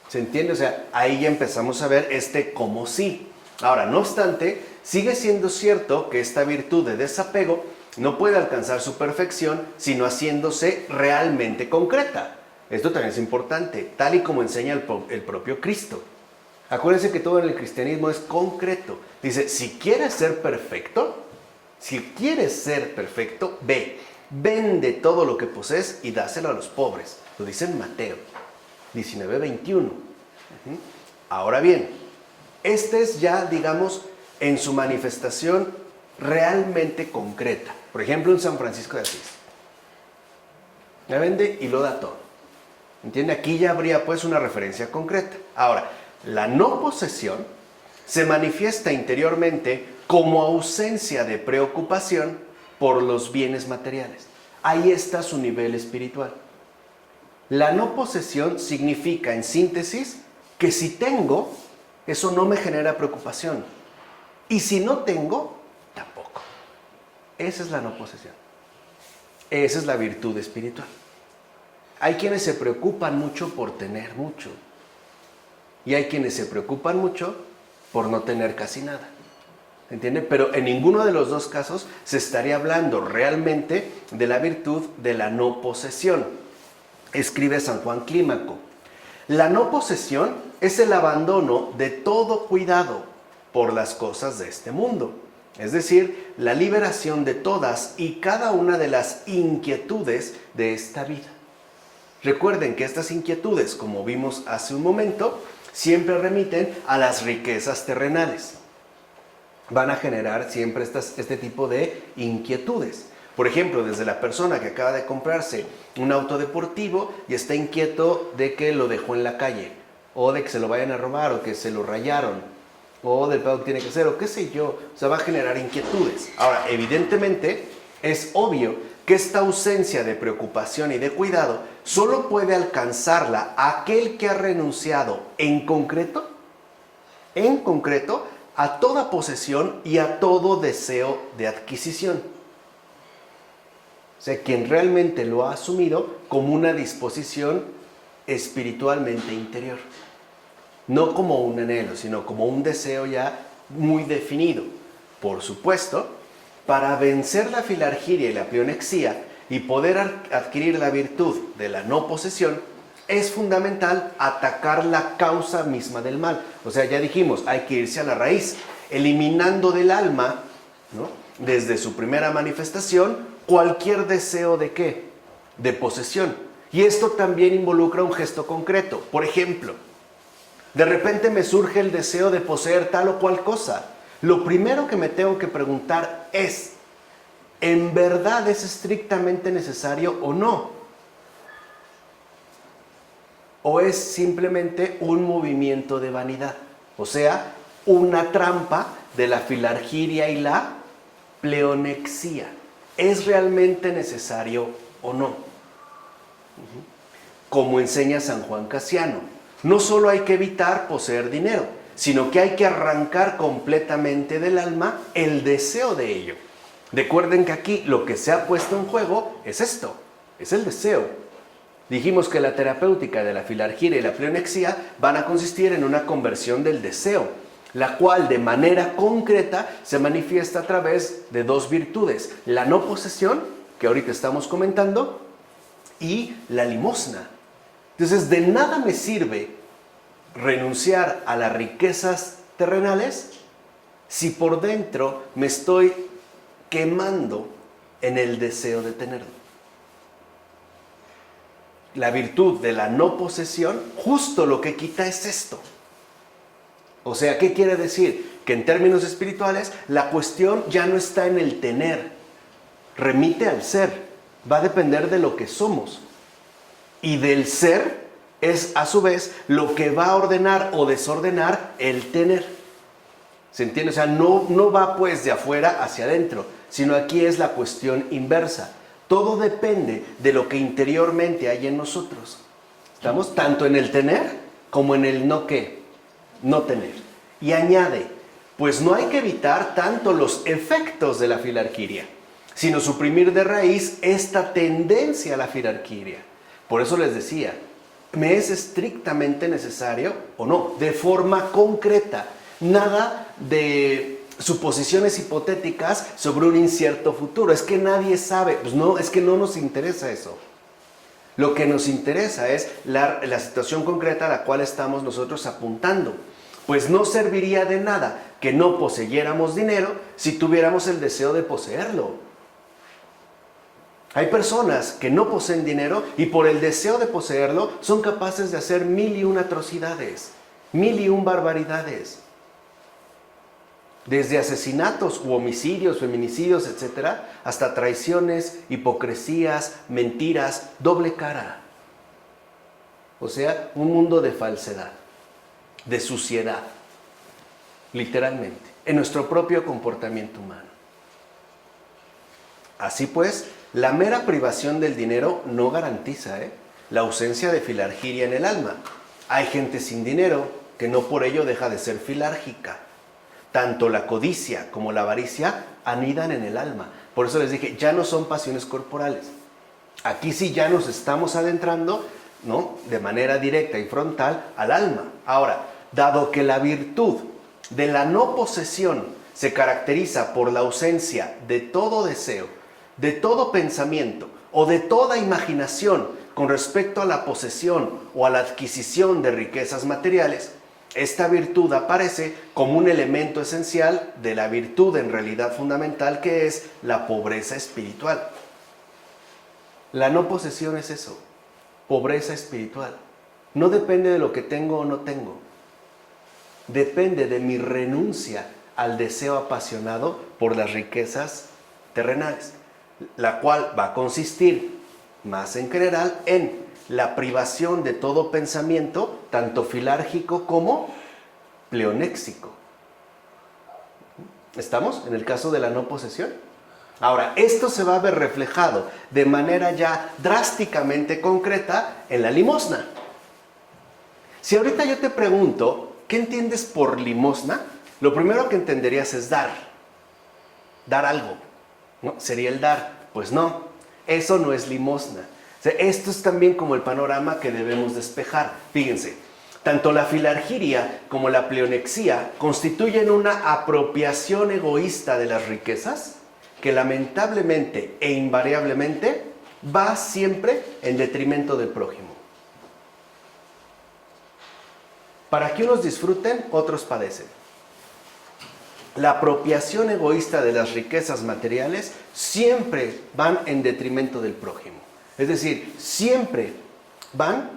¿Se entiende? O sea, ahí ya empezamos a ver como sí. Ahora, no obstante, sigue siendo cierto que esta virtud de desapego no puede alcanzar su perfección sino haciéndose realmente concreta. Esto también es importante, tal y como enseña el propio Cristo. Acuérdense que todo en el cristianismo es concreto. Dice, si quieres ser perfecto, vende todo lo que posees y dáselo a los pobres. Lo dice en Mateo 19:21. Ahora bien, este es ya, digamos, en su manifestación realmente concreta. Por ejemplo, en San Francisco de Asís. La vende y lo da todo. ¿Entiende? Aquí ya habría pues una referencia concreta. Ahora, la no posesión se manifiesta interiormente como ausencia de preocupación por los bienes materiales. Ahí está su nivel espiritual. La no posesión significa, en síntesis, que si tengo, eso no me genera preocupación. Y si no tengo, tampoco. Esa es la no posesión. Esa es la virtud espiritual. Hay quienes se preocupan mucho por tener mucho. Y hay quienes se preocupan mucho por no tener casi nada. ¿Entiende? Pero en ninguno de los dos casos se estaría hablando realmente de la virtud de la no posesión. Escribe San Juan Clímaco. La no posesión es el abandono de todo cuidado por las cosas de este mundo. Es decir, la liberación de todas y cada una de las inquietudes de esta vida. Recuerden que estas inquietudes, como vimos hace un momento, siempre remiten a las riquezas terrenales. Van a generar siempre este tipo de inquietudes. Por ejemplo, desde la persona que acaba de comprarse un auto deportivo y está inquieto de que lo dejó en la calle, o de que se lo vayan a robar, o que se lo rayaron, o del pago que tiene que hacer, o qué sé yo. O sea, va a generar inquietudes. Ahora, evidentemente, es obvio que esta ausencia de preocupación y de cuidado solo puede alcanzarla aquel que ha renunciado en concreto, a toda posesión y a todo deseo de adquisición. O sea, quien realmente lo ha asumido como una disposición espiritualmente interior. No como un anhelo, sino como un deseo ya muy definido. Por supuesto, para vencer la filargiria y la pleonexía y poder adquirir la virtud de la no posesión, es fundamental atacar la causa misma del mal. O sea, ya dijimos, hay que irse a la raíz, eliminando del alma, ¿no?, desde su primera manifestación, cualquier deseo de ¿qué? De posesión. Y esto también involucra un gesto concreto. Por ejemplo, de repente me surge el deseo de poseer tal o cual cosa. Lo primero que me tengo que preguntar es, ¿en verdad es estrictamente necesario o no? o es simplemente un movimiento de vanidad, o sea, una trampa de la filargiria y la pleonexía. ¿Es realmente necesario o no? Como enseña San Juan Casiano, no solo hay que evitar poseer dinero, sino que hay que arrancar completamente del alma el deseo de ello. Recuerden que aquí lo que se ha puesto en juego es esto, es el deseo. Dijimos que la terapéutica de la filargiria y la pleonexía van a consistir en una conversión del deseo, la cual de manera concreta se manifiesta a través de dos virtudes: la no posesión, que ahorita estamos comentando, y la limosna. Entonces, de nada me sirve renunciar a las riquezas terrenales si por dentro me estoy quemando en el deseo de tenerlo. La virtud de la no posesión, justo lo que quita es esto. O sea, ¿qué quiere decir? Que en términos espirituales, la cuestión ya no está en el tener, remite al ser, va a depender de lo que somos. Y del ser es a su vez lo que va a ordenar o desordenar el tener. ¿Se entiende? O sea, no va pues de afuera hacia adentro, sino aquí es la cuestión inversa. Todo depende de lo que interiormente hay en nosotros. ¿Estamos? Tanto en el tener como en el no qué, no tener. Y añade, pues no hay que evitar tanto los efectos de la filarquiria, sino suprimir de raíz esta tendencia a la filarquiria. Por eso les decía, ¿me es estrictamente necesario o no? De forma concreta, nada de suposiciones hipotéticas sobre un incierto futuro. Es que nadie sabe, pues no, es que no nos interesa eso. Lo que nos interesa es la situación concreta a la cual estamos nosotros apuntando. Pues no serviría de nada que no poseyéramos dinero si tuviéramos el deseo de poseerlo. Hay personas que no poseen dinero y por el deseo de poseerlo son capaces de hacer 1001 atrocidades, 1001 barbaridades. Desde asesinatos u homicidios, feminicidios, etcétera, hasta traiciones, hipocresías, mentiras, doble cara. O sea, un mundo de falsedad, de suciedad, literalmente, en nuestro propio comportamiento humano. Así pues, la mera privación del dinero no garantiza la ausencia de filargiria en el alma. Hay gente sin dinero que no por ello deja de ser filárgica. Tanto la codicia como la avaricia anidan en el alma. Por eso les dije, ya no son pasiones corporales. Aquí sí ya nos estamos adentrando, ¿no?, de manera directa y frontal al alma. Ahora, dado que la virtud de la no posesión se caracteriza por la ausencia de todo deseo, de todo pensamiento o de toda imaginación con respecto a la posesión o a la adquisición de riquezas materiales, esta virtud aparece como un elemento esencial de la virtud en realidad fundamental, que es la pobreza espiritual. La no posesión es eso, pobreza espiritual. No depende de lo que tengo o no tengo. Depende de mi renuncia al deseo apasionado por las riquezas terrenales, la cual va a consistir más en general en la privación de todo pensamiento, tanto filárgico como pleonéxico. ¿Estamos en el caso de la no posesión? Ahora, esto se va a ver reflejado de manera ya drásticamente concreta en la limosna. Si ahorita yo te pregunto, ¿qué entiendes por limosna? Lo primero que entenderías es dar algo, ¿no? Sería el dar. Pues no, eso no es limosna. O sea, esto es también como el panorama que debemos despejar. Fíjense, tanto la filargiria como la pleonexía constituyen una apropiación egoísta de las riquezas que lamentablemente e invariablemente va siempre en detrimento del prójimo. Para que unos disfruten, otros padecen. La apropiación egoísta de las riquezas materiales siempre van en detrimento del prójimo. Es decir, siempre van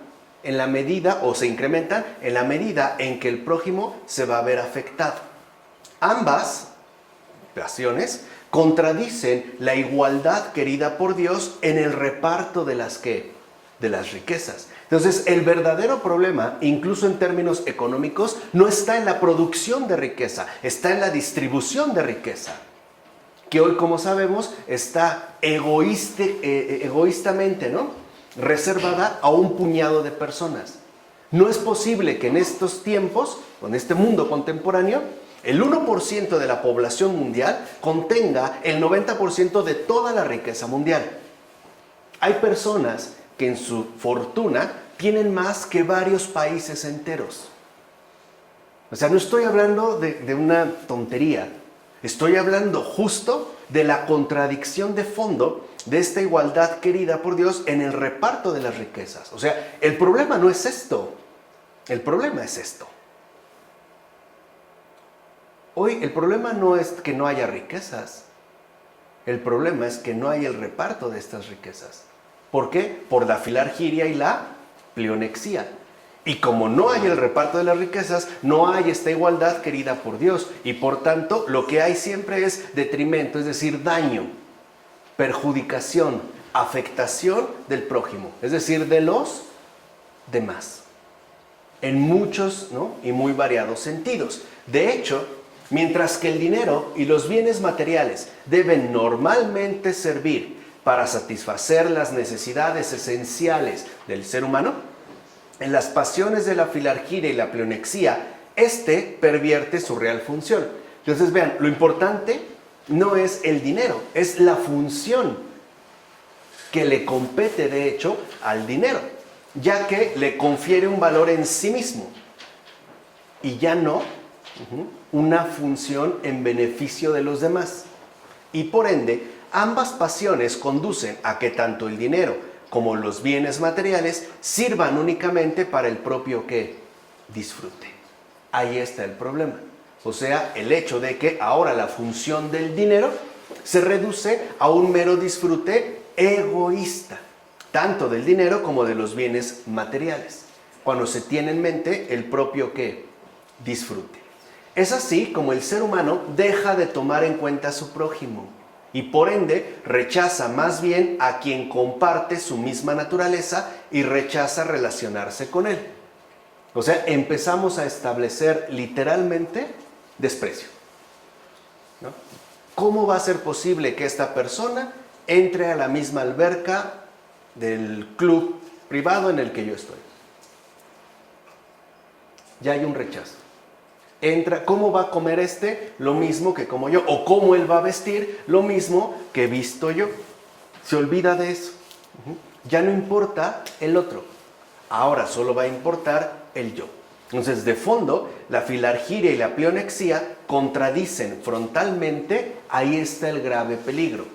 en la medida, o se incrementan en la medida en que el prójimo se va a ver afectado. Ambas pasiones contradicen la igualdad querida por Dios en el reparto de las riquezas. Entonces, el verdadero problema, incluso en términos económicos, no está en la producción de riqueza, está en la distribución de riqueza, que hoy, como sabemos, está egoístamente, ¿no?, reservada a un puñado de personas. No es posible que en estos tiempos, en este mundo contemporáneo, el 1% de la población mundial contenga el 90% de toda la riqueza mundial. Hay personas que en su fortuna tienen más que varios países enteros. O sea, no estoy hablando de una tontería, estoy hablando justo de la contradicción de fondo de esta igualdad querida por Dios en el reparto de las riquezas. O sea, el problema no es esto, el problema es esto. Hoy el problema no es que no haya riquezas, el problema es que no hay el reparto de estas riquezas. ¿Por qué? Por la filargiria y la pleonexía. Y como no hay el reparto de las riquezas, no hay esta igualdad querida por Dios. Y por tanto, lo que hay siempre es detrimento, es decir, daño, perjudicación, afectación del prójimo, es decir, de los demás. En muchos, ¿no?, y muy variados sentidos. De hecho, mientras que el dinero y los bienes materiales deben normalmente servir para satisfacer las necesidades esenciales del ser humano, en las pasiones de la filargiria y la pleonexía, pervierte su real función. Entonces vean, lo importante no es el dinero, es la función que le compete de hecho al dinero, ya que le confiere un valor en sí mismo y ya no una función en beneficio de los demás. Y por ende, ambas pasiones conducen a que tanto el dinero como los bienes materiales sirvan únicamente para el propio disfrute. Ahí está el problema. O sea, el hecho de que ahora la función del dinero se reduce a un mero disfrute egoísta, tanto del dinero como de los bienes materiales, cuando se tiene en mente el propio disfrute. Es así como el ser humano deja de tomar en cuenta a su prójimo y por ende rechaza más bien a quien comparte su misma naturaleza y rechaza relacionarse con él. O sea, empezamos a establecer literalmente desprecio, ¿no? ¿Cómo va a ser posible que esta persona entre a la misma alberca del club privado en el que yo estoy? Ya hay un rechazo. Entra, ¿cómo va a comer lo mismo que como yo? O ¿cómo él va a vestir lo mismo que he visto yo? Se olvida de eso. Ya no importa el otro. Ahora solo va a importar el yo. Entonces, de fondo, la filargiria y la pleonexía contradicen frontalmente. Ahí está el grave peligro.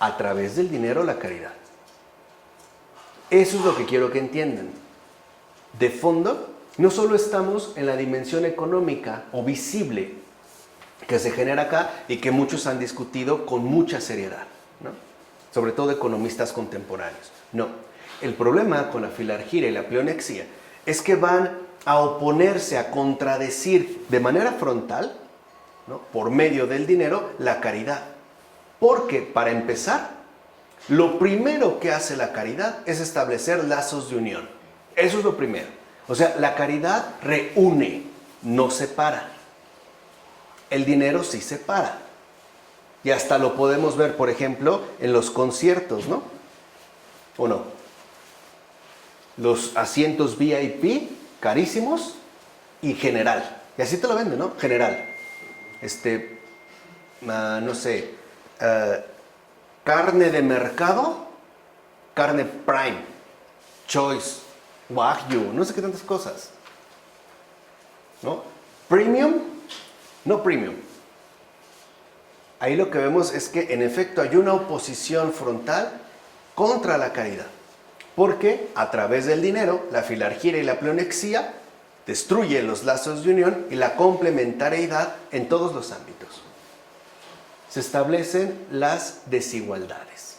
A través del dinero, la caridad. Eso es lo que quiero que entiendan. De fondo, no solo estamos en la dimensión económica o visible que se genera acá y que muchos han discutido con mucha seriedad, ¿no?, sobre todo economistas contemporáneos. No, el problema con la filargiria y la pleonexía es que van a oponerse, a contradecir de manera frontal, ¿no?, por medio del dinero, la caridad. Porque, para empezar, lo primero que hace la caridad es establecer lazos de unión. Eso es lo primero. O sea, la caridad reúne, no separa. El dinero sí separa. Y hasta lo podemos ver, por ejemplo, en los conciertos, ¿no? ¿O no? Los asientos VIP, carísimos, y general. Y así te lo venden, ¿no? General. No sé, carne de mercado, carne prime, choice, Wagyu, no sé qué tantas cosas, ¿no? Premium, no premium. Ahí lo que vemos es que en efecto hay una oposición frontal contra la caridad, porque a través del dinero, la filargiria y la pleonexía destruyen los lazos de unión y la complementariedad en todos los ámbitos. Se establecen las desigualdades,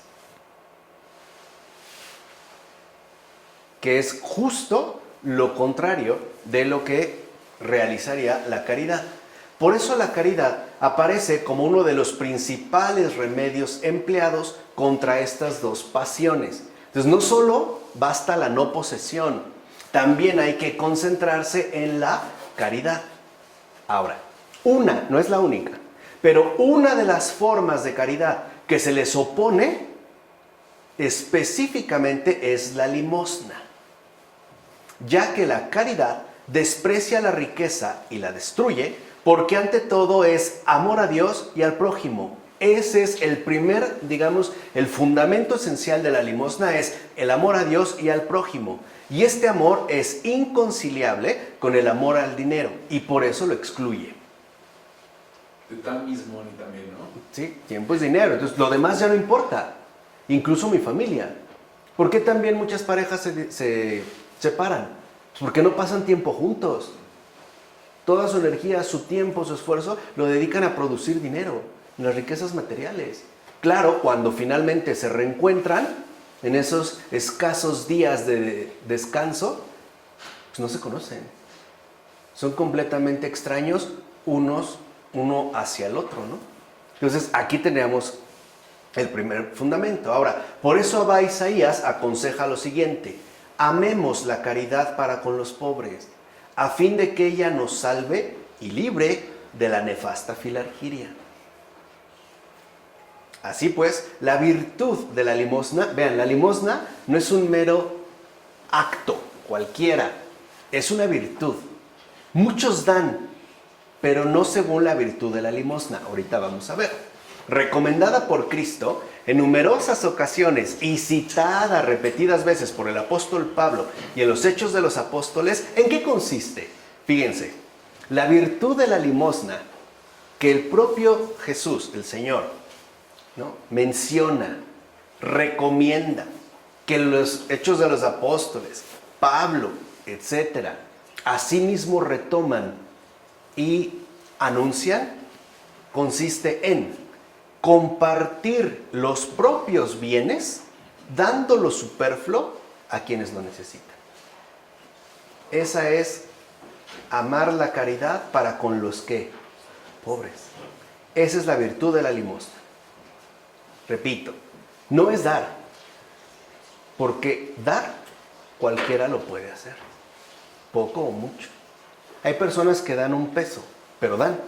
que es justo lo contrario de lo que realizaría la caridad. Por eso la caridad aparece como uno de los principales remedios empleados contra estas dos pasiones. Entonces, no solo basta la no posesión, también hay que concentrarse en la caridad. Ahora, no es la única, pero una de las formas de caridad que se les opone específicamente es la limosna, ya que la caridad desprecia la riqueza y la destruye, porque ante todo es amor a Dios y al prójimo. Ese es el primer, digamos, el fundamento esencial de la limosna es el amor a Dios y al prójimo. Y este amor es inconciliable con el amor al dinero y por eso lo excluye. De tan mismo ni también, ¿no? Sí, tiempo es dinero, entonces lo demás ya no importa, incluso mi familia. ¿Por qué también muchas parejas se separan? Pues porque no pasan tiempo juntos. Toda su energía, su tiempo, su esfuerzo lo dedican a producir dinero, las riquezas materiales. Claro, cuando finalmente se reencuentran en esos escasos días de descanso, pues no se conocen. Son completamente extraños uno hacia el otro, ¿no? Entonces aquí tenemos el primer fundamento. Ahora, por eso va Isaías, aconseja lo siguiente: amemos la caridad para con los pobres, a fin de que ella nos salve y libre de la nefasta filargiria. Así pues, la virtud de la limosna, vean, la limosna no es un mero acto cualquiera, es una virtud. Muchos dan, pero no según la virtud de la limosna. Ahorita vamos a ver. Recomendada por Cristo en numerosas ocasiones y citada repetidas veces por el apóstol Pablo y en los Hechos de los Apóstoles, ¿en qué consiste? Fíjense, la virtud de la limosna que el propio Jesús, el Señor, ¿no?, menciona, recomienda, que los Hechos de los Apóstoles, Pablo, etcétera, asimismo retoman y anuncian, consiste en compartir los propios bienes, dando lo superfluo a quienes lo necesitan. Esa es amar la caridad para con los que pobres. Esa es la virtud de la limosna. Repito, no es dar, porque dar cualquiera lo puede hacer, poco o mucho. Hay personas que dan 1 peso, pero dan.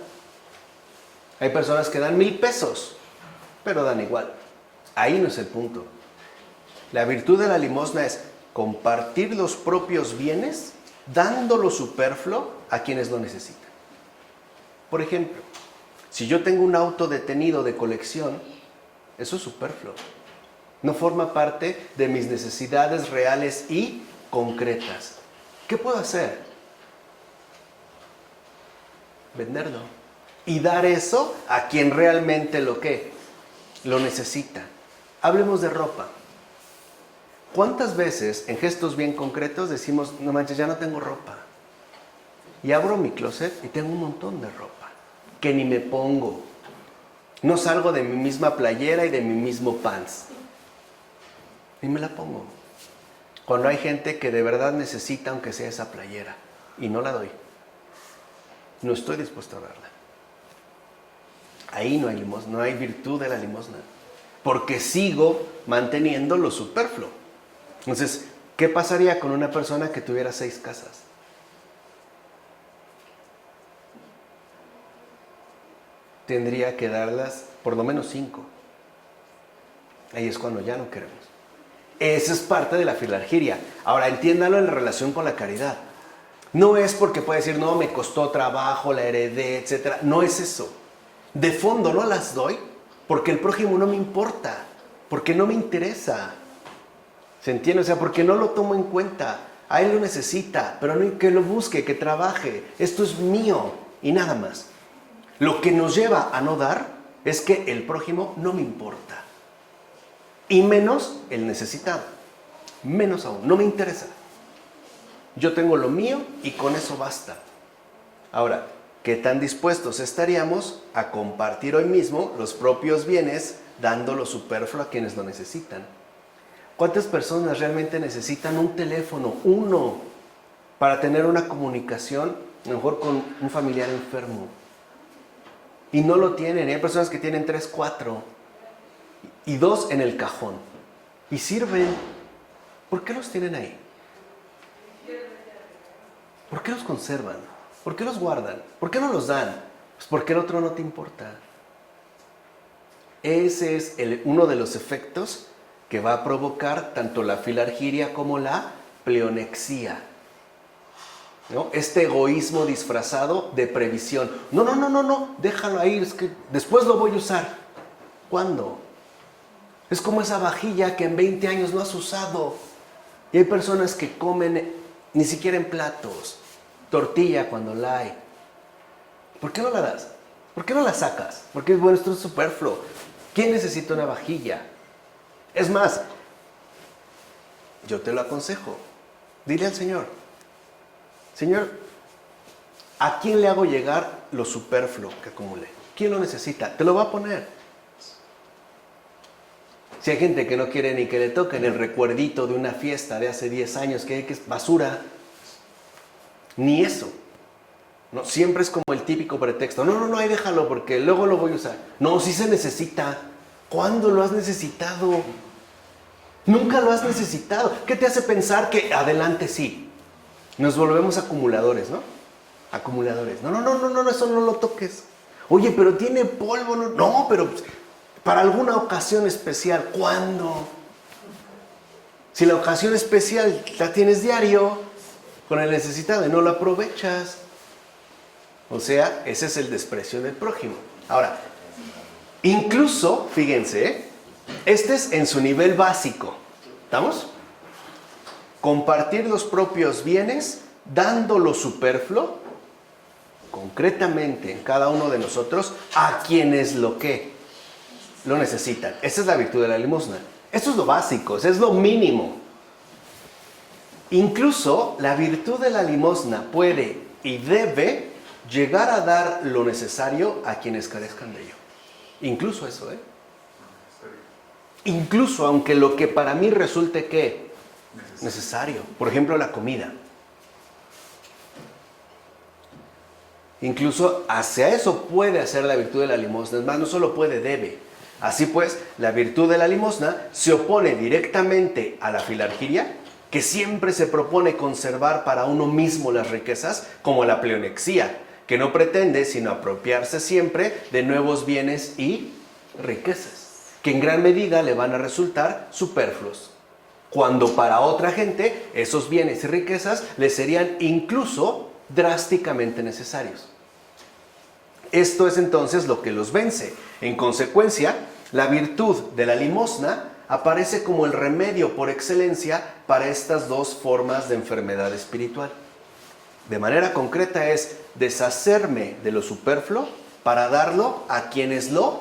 Hay personas que dan 1000 pesos, pero dan igual. Ahí no es el punto. La virtud de la limosna es compartir los propios bienes, dando lo superfluo a quienes lo necesitan. Por ejemplo, si yo tengo un auto detenido de colección, eso es superfluo. No forma parte de mis necesidades reales y concretas. ¿Qué puedo hacer? Venderlo. Y dar eso a quien realmente lo necesita. Hablemos de ropa. ¿Cuántas veces en gestos bien concretos decimos, no manches, ya no tengo ropa? Y abro mi closet y tengo un montón de ropa que ni me pongo. No salgo de mi misma playera y de mi mismo pants. Ni me la pongo. Cuando hay gente que de verdad necesita, aunque sea esa playera, y no la doy. No estoy dispuesto a darla. Ahí no hay limosna, no hay virtud de la limosna. Porque sigo manteniendo lo superfluo. Entonces, ¿qué pasaría con una persona que tuviera 6 casas? Tendría que darlas por lo menos 5. Ahí es cuando ya no queremos. Esa es parte de la filargiria. Ahora, entiéndalo en relación con la caridad. No es porque puede decir, no, me costó trabajo, la heredé, etc. No es eso. De fondo no las doy porque el prójimo no me importa, porque no me interesa. ¿Se entiende? O sea, porque no lo tomo en cuenta. A él lo necesita, pero no que lo busque, que trabaje. Esto es mío y nada más. Lo que nos lleva a no dar es que el prójimo no me importa. Y menos el necesitado. Menos aún, no me interesa. Yo tengo lo mío y con eso basta. Ahora, ¿qué tan dispuestos estaríamos a compartir hoy mismo los propios bienes, dando lo superfluo a quienes lo necesitan? ¿Cuántas personas realmente necesitan un teléfono, uno, para tener una comunicación, a lo mejor con un familiar enfermo? Y no lo tienen. Hay personas que tienen 3, 4 y 2 en el cajón. Y sirven. ¿Por qué los tienen ahí? ¿por qué los conservan? ¿Por qué los guardan? ¿Por qué no los dan? Pues porque el otro no te importa. Ese es uno de los efectos que va a provocar tanto la filargiria como la pleonexia, ¿no? Este egoísmo disfrazado de previsión. No, déjalo ahí, es que después lo voy a usar. ¿Cuándo? Es como esa vajilla que en 20 años no has usado. Y hay personas que comen ni siquiera en platos, tortilla cuando la hay. ¿Por qué no la das? ¿Por qué no la sacas? Porque bueno, esto es superfluo. ¿Quién necesita una vajilla? Es más, yo te lo aconsejo. Dile al Señor, Señor, ¿a quién le hago llegar lo superfluo que acumulé? ¿Quién lo necesita? Te lo va a poner. Si hay gente que no quiere ni que le toquen el recuerdito de una fiesta de hace 10 años que es basura, ni eso. No, siempre es como el típico pretexto. No, ahí déjalo porque luego lo voy a usar. No, sí se necesita. ¿Cuándo lo has necesitado? Nunca lo has necesitado. ¿Qué te hace pensar que adelante sí? Nos volvemos acumuladores, ¿no? Acumuladores. No, eso no lo toques. Oye, pero tiene polvo. No, pero para alguna ocasión especial. ¿Cuándo? Si la ocasión especial la tienes diario, con el necesitado y no lo aprovechas. O sea, ese es el desprecio del prójimo. Ahora, incluso, fíjense, este es en su nivel básico. ¿Estamos? Compartir los propios bienes, dando lo superfluo, concretamente en cada uno de nosotros, a quienes lo necesitan. Esa es la virtud de la limosna. Esto es lo básico, es lo mínimo. Incluso la virtud de la limosna puede y debe llegar a dar lo necesario a quienes carezcan de ello. Incluso eso, Incluso aunque lo que para mí resulte que necesario. Por ejemplo, la comida. Incluso hacia eso puede hacer la virtud de la limosna. Es más, no solo puede, debe. Así pues, la virtud de la limosna se opone directamente a la filargiria, que siempre se propone conservar para uno mismo las riquezas, como la pleonexia, que no pretende sino apropiarse siempre de nuevos bienes y riquezas, que en gran medida le van a resultar superfluos, cuando para otra gente esos bienes y riquezas le serían incluso drásticamente necesarios. Esto es entonces lo que los vence. En consecuencia, la virtud de la limosna aparece como el remedio por excelencia para estas dos formas de enfermedad espiritual. De manera concreta es deshacerme de lo superfluo para darlo a quienes lo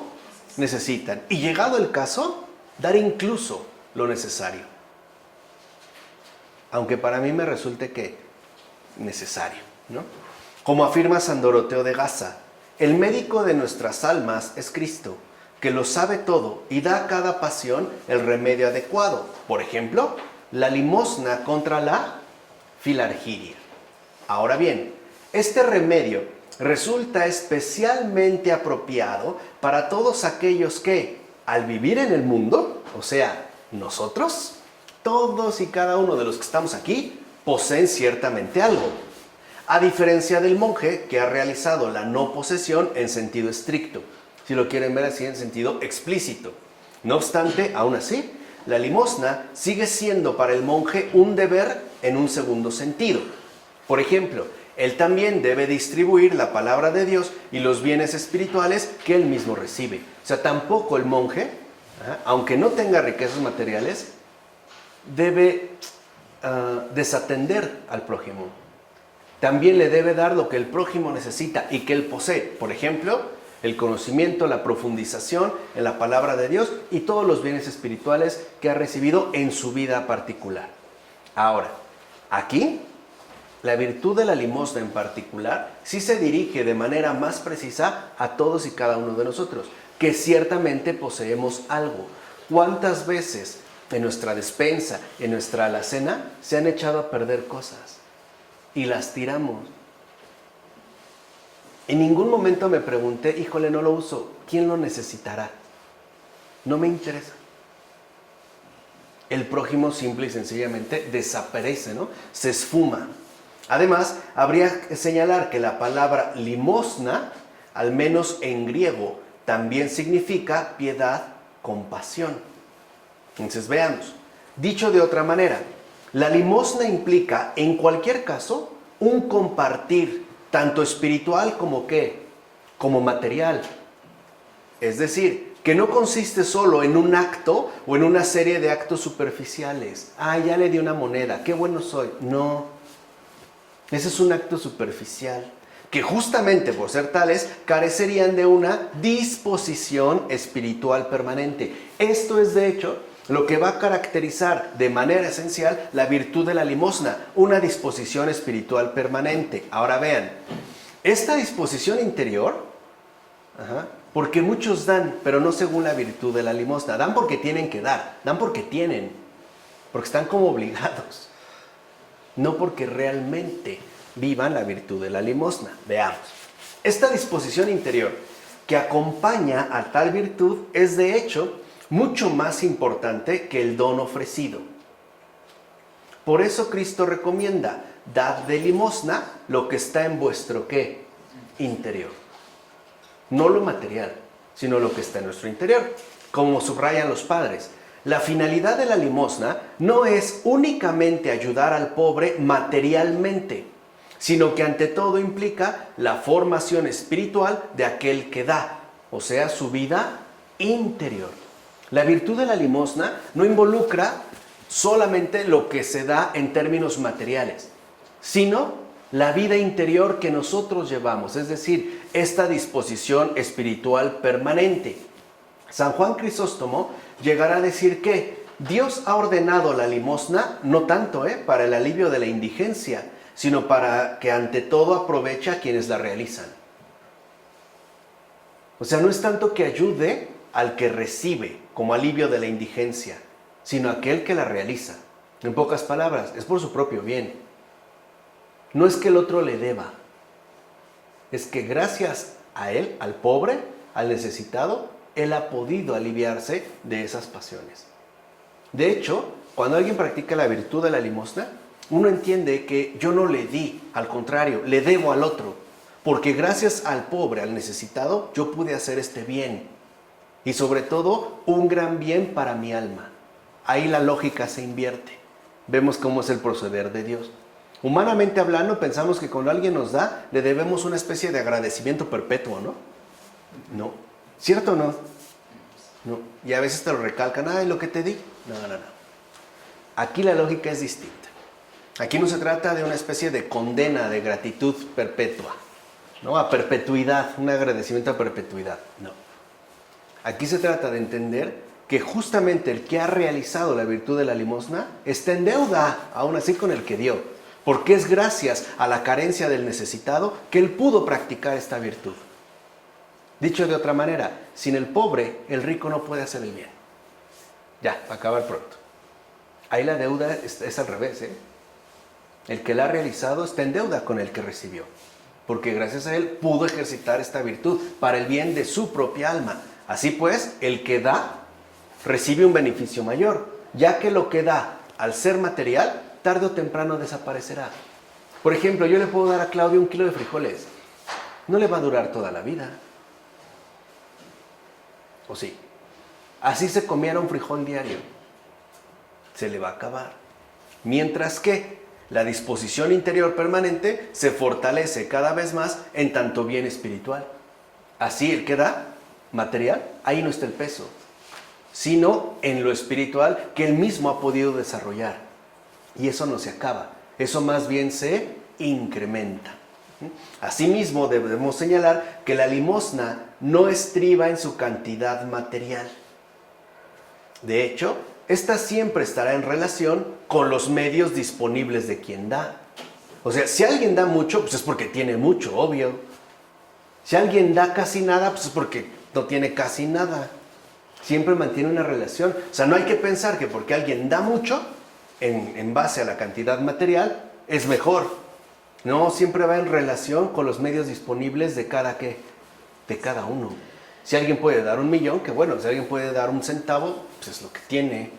necesitan. Y llegado el caso, dar incluso lo necesario. Aunque para mí me resulte que necesario, ¿no? Como afirma San Doroteo de Gaza, el médico de nuestras almas es Cristo, que lo sabe todo y da a cada pasión el remedio adecuado. Por ejemplo, la limosna contra la filargiria. Ahora bien, este remedio resulta especialmente apropiado para todos aquellos que, al vivir en el mundo, o sea, nosotros, todos y cada uno de los que estamos aquí, poseen ciertamente algo. A diferencia del monje que ha realizado la no posesión en sentido estricto, si lo quieren ver así en sentido explícito. No obstante, aún así, la limosna sigue siendo para el monje un deber en un segundo sentido. Por ejemplo, él también debe distribuir la palabra de Dios y los bienes espirituales que él mismo recibe. O sea, tampoco el monje, aunque no tenga riquezas materiales, debe desatender al prójimo. También le debe dar lo que el prójimo necesita y que él posee. Por ejemplo, el conocimiento, la profundización en la palabra de Dios y todos los bienes espirituales que ha recibido en su vida particular. Ahora, aquí, la virtud de la limosna en particular sí se dirige de manera más precisa a todos y cada uno de nosotros, que ciertamente poseemos algo. ¿Cuántas veces en nuestra despensa, en nuestra alacena, se han echado a perder cosas y las tiramos? En ningún momento me pregunté, híjole, no lo uso, ¿quién lo necesitará? No me interesa. El prójimo simple y sencillamente desaparece, ¿no? Se esfuma. Además, habría que señalar que la palabra limosna, al menos en griego, también significa piedad, compasión. Entonces veamos. Dicho de otra manera, la limosna implica, en cualquier caso, un compartir, tanto espiritual como ¿qué? Como material. Es decir, que no consiste solo en un acto o en una serie de actos superficiales. Ah, ya le di una moneda, qué bueno soy. No, ese es un acto superficial, que justamente por ser tales carecerían de una disposición espiritual permanente. Esto es de hecho lo que va a caracterizar de manera esencial la virtud de la limosna, una disposición espiritual permanente. Ahora vean, esta disposición interior, porque muchos dan, pero no según la virtud de la limosna. Dan porque tienen que dar, dan porque tienen, porque están como obligados, no porque realmente vivan la virtud de la limosna. Veamos. Esta disposición interior que acompaña a tal virtud es de hecho mucho más importante que el don ofrecido. Por eso Cristo recomienda, dad de limosna lo que está en vuestro ¿qué? Interior. No lo material, sino lo que está en nuestro interior. Como subrayan los padres, la finalidad de la limosna no es únicamente ayudar al pobre materialmente, sino que ante todo implica la formación espiritual de aquel que da, o sea, su vida interior. La virtud de la limosna no involucra solamente lo que se da en términos materiales, sino la vida interior que nosotros llevamos, es decir, esta disposición espiritual permanente. San Juan Crisóstomo llegará a decir que Dios ha ordenado la limosna no tanto para el alivio de la indigencia, sino para que ante todo aproveche a quienes la realizan. O sea, no es tanto que ayude al que recibe como alivio de la indigencia, sino a aquel que la realiza. En pocas palabras, es por su propio bien. No es que el otro le deba, es que gracias a él, al pobre, al necesitado, él ha podido aliviarse de esas pasiones. De hecho, cuando alguien practica la virtud de la limosna, uno entiende que yo no le di, al contrario, le debo al otro, porque gracias al pobre, al necesitado, yo pude hacer este bien, y sobre todo, un gran bien para mi alma. Ahí la lógica se invierte. Vemos cómo es el proceder de Dios. Humanamente hablando, pensamos que cuando alguien nos da, le debemos una especie de agradecimiento perpetuo, ¿no? No. ¿Cierto o no? No. Y a veces te lo recalcan, ay, lo que te di. No. Aquí la lógica es distinta. Aquí no se trata de una especie de condena de gratitud perpetua, ¿no? A perpetuidad, un agradecimiento a perpetuidad. No. Aquí se trata de entender que justamente el que ha realizado la virtud de la limosna está en deuda, aún así con el que dio, porque es gracias a la carencia del necesitado que él pudo practicar esta virtud. Dicho de otra manera, sin el pobre, el rico no puede hacer el bien. Ya, va a acabar pronto. Ahí la deuda es al revés, ¿eh? El que la ha realizado está en deuda con el que recibió, porque gracias a él pudo ejercitar esta virtud para el bien de su propia alma. Así pues, el que da recibe un beneficio mayor, ya que lo que da, al ser material, tarde o temprano desaparecerá. Por ejemplo, yo le puedo dar a Claudio 1 kilo de frijoles. No le va a durar toda la vida. ¿O sí? Así se comiera un frijol diario. Se le va a acabar. Mientras que la disposición interior permanente se fortalece cada vez más en tanto bien espiritual. Así el que da material, ahí no está el peso, sino en lo espiritual que él mismo ha podido desarrollar. Y eso no se acaba, eso más bien se incrementa. Asimismo, debemos señalar que la limosna no estriba en su cantidad material. De hecho, esta siempre estará en relación con los medios disponibles de quien da. O sea, si alguien da mucho, pues es porque tiene mucho, obvio. Si alguien da casi nada, pues es porque no tiene casi nada. Siempre mantiene una relación. O sea, no hay que pensar que porque alguien da mucho, en base a la cantidad material, es mejor. No, siempre va en relación con los medios disponibles de cada uno. Si alguien puede dar 1 millón, que bueno. Si alguien puede dar 1 centavo, pues es lo que tiene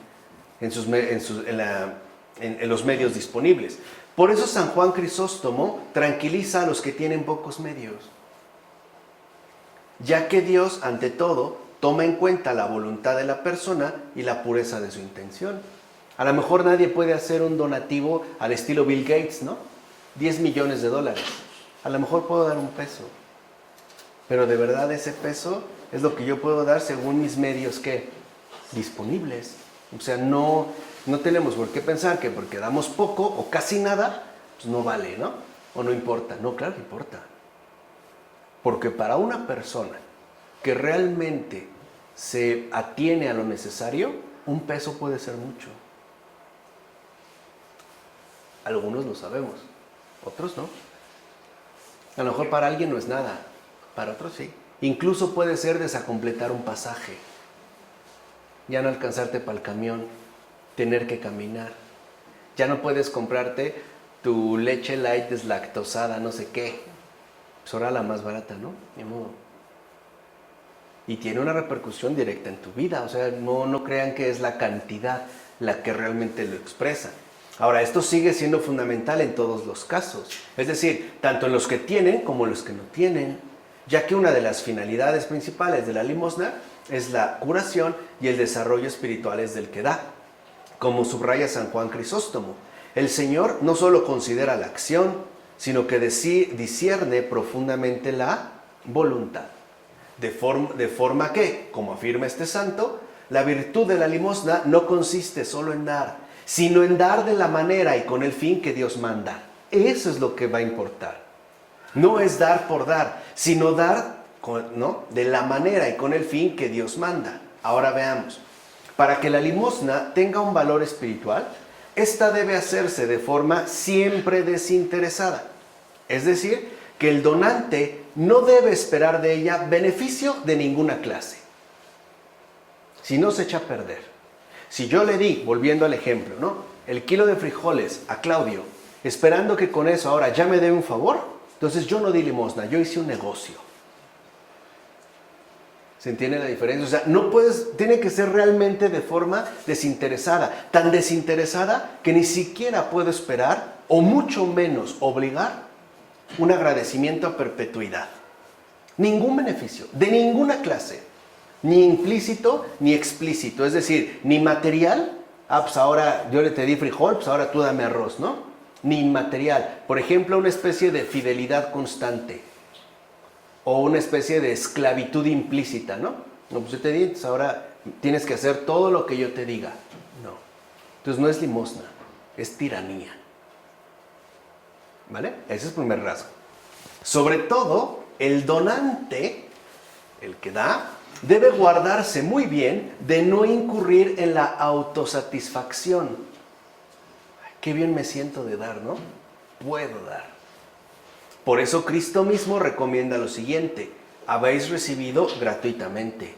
en los medios disponibles. Por eso San Juan Crisóstomo tranquiliza a los que tienen pocos medios, ya que Dios, ante todo, toma en cuenta la voluntad de la persona y la pureza de su intención. A lo mejor nadie puede hacer un donativo al estilo Bill Gates, ¿no? 10 millones de dólares. A lo mejor puedo dar un peso, pero de verdad ese peso es lo que yo puedo dar según mis medios, ¿qué? Disponibles. O sea, no tenemos por qué pensar que porque damos poco o casi nada, pues no vale, ¿no? O no importa. No, claro que importa. Porque para una persona que realmente se atiene a lo necesario, un peso puede ser mucho. Algunos lo sabemos, otros no. A lo mejor para alguien no es nada, para otros sí. Incluso puede ser desacompletar un pasaje, ya no alcanzarte para el camión, tener que caminar. Ya no puedes comprarte tu leche light deslactosada, no sé qué. Pues ahora la más barata, ¿no? Ni modo. Y tiene una repercusión directa en tu vida. O sea, no crean que es la cantidad la que realmente lo expresa. Ahora, esto sigue siendo fundamental en todos los casos. Es decir, tanto en los que tienen como en los que no tienen. Ya que una de las finalidades principales de la limosna es la curación y el desarrollo espirituales del que da. Como subraya San Juan Crisóstomo, el Señor no solo considera la acción, sino que discierne profundamente la voluntad. De forma que, como afirma este santo, la virtud de la limosna no consiste solo en dar, sino en dar de la manera y con el fin que Dios manda. Eso es lo que va a importar. No es dar por dar, sino dar de la manera y con el fin que Dios manda. Ahora veamos. Para que la limosna tenga un valor espiritual, esta debe hacerse de forma siempre desinteresada. Es decir, que el donante no debe esperar de ella beneficio de ninguna clase. Si no, se echa a perder. Si yo le di, volviendo al ejemplo, ¿no?, el kilo de frijoles a Claudio, esperando que con eso ahora ya me dé un favor, entonces yo no di limosna, yo hice un negocio. ¿Se entiende la diferencia? O sea, tiene que ser realmente de forma desinteresada. Tan desinteresada que ni siquiera puedo esperar, o mucho menos obligar, un agradecimiento a perpetuidad. Ningún beneficio, de ninguna clase. Ni implícito, ni explícito. Es decir, ni material, pues ahora yo te di frijol, pues ahora tú dame arroz, ¿no? Ni inmaterial. Por ejemplo, una especie de fidelidad constante. O una especie de esclavitud implícita, ¿no? No, pues yo te di, entonces ahora tienes que hacer todo lo que yo te diga. No. Entonces no es limosna, es tiranía. ¿Vale? Ese es el primer rasgo. Sobre todo, el donante, el que da, debe guardarse muy bien de no incurrir en la autosatisfacción. Ay, qué bien me siento de dar, ¿no? Puedo dar. Por eso Cristo mismo recomienda lo siguiente: habéis recibido gratuitamente.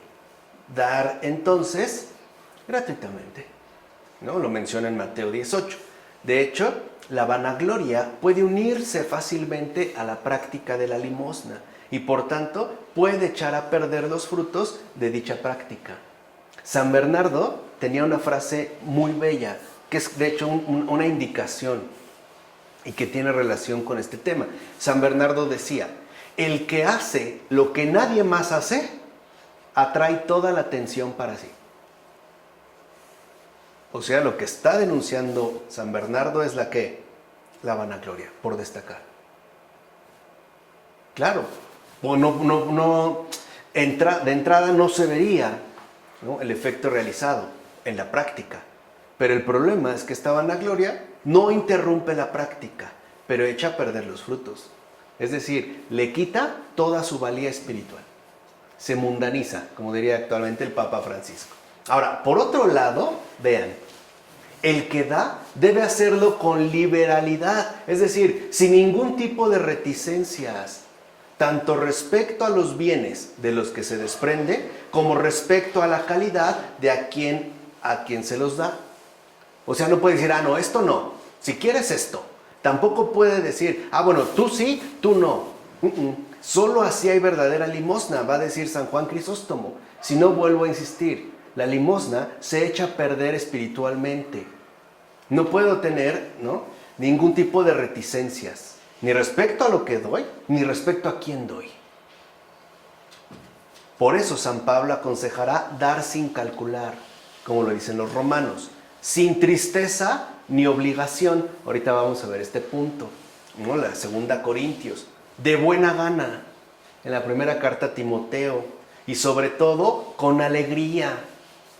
Dar entonces gratuitamente. ¿No? Lo menciona en Mateo 18. De hecho, la vanagloria puede unirse fácilmente a la práctica de la limosna y por tanto puede echar a perder los frutos de dicha práctica. San Bernardo tenía una frase muy bella, que es de hecho una indicación y que tiene relación con este tema. San Bernardo decía: el que hace lo que nadie más hace, atrae toda la atención para sí. O sea, lo que está denunciando San Bernardo es la vanagloria, por destacar. Claro, de entrada no se vería, ¿no?, el efecto realizado en la práctica. Pero el problema es que esta vanagloria no interrumpe la práctica, pero echa a perder los frutos. Es decir, le quita toda su valía espiritual. Se mundaniza, como diría actualmente el Papa Francisco. Ahora, por otro lado, vean, el que da debe hacerlo con liberalidad, es decir, sin ningún tipo de reticencias, tanto respecto a los bienes de los que se desprende, como respecto a la calidad de a quien se los da. O sea, no puede decir, no, esto no, si quieres esto. Tampoco puede decir, bueno, tú sí, tú no. Solo así hay verdadera limosna, va a decir San Juan Crisóstomo. Si no, vuelvo a insistir, la limosna se echa a perder espiritualmente. No puedo tener, ¿no?, ningún tipo de reticencias, ni respecto a lo que doy, ni respecto a quién doy. Por eso San Pablo aconsejará dar sin calcular, como lo dicen los romanos, sin tristeza ni obligación. Ahorita vamos a ver este punto, ¿no? La segunda Corintios, de buena gana, en la primera carta a Timoteo, y sobre todo con alegría.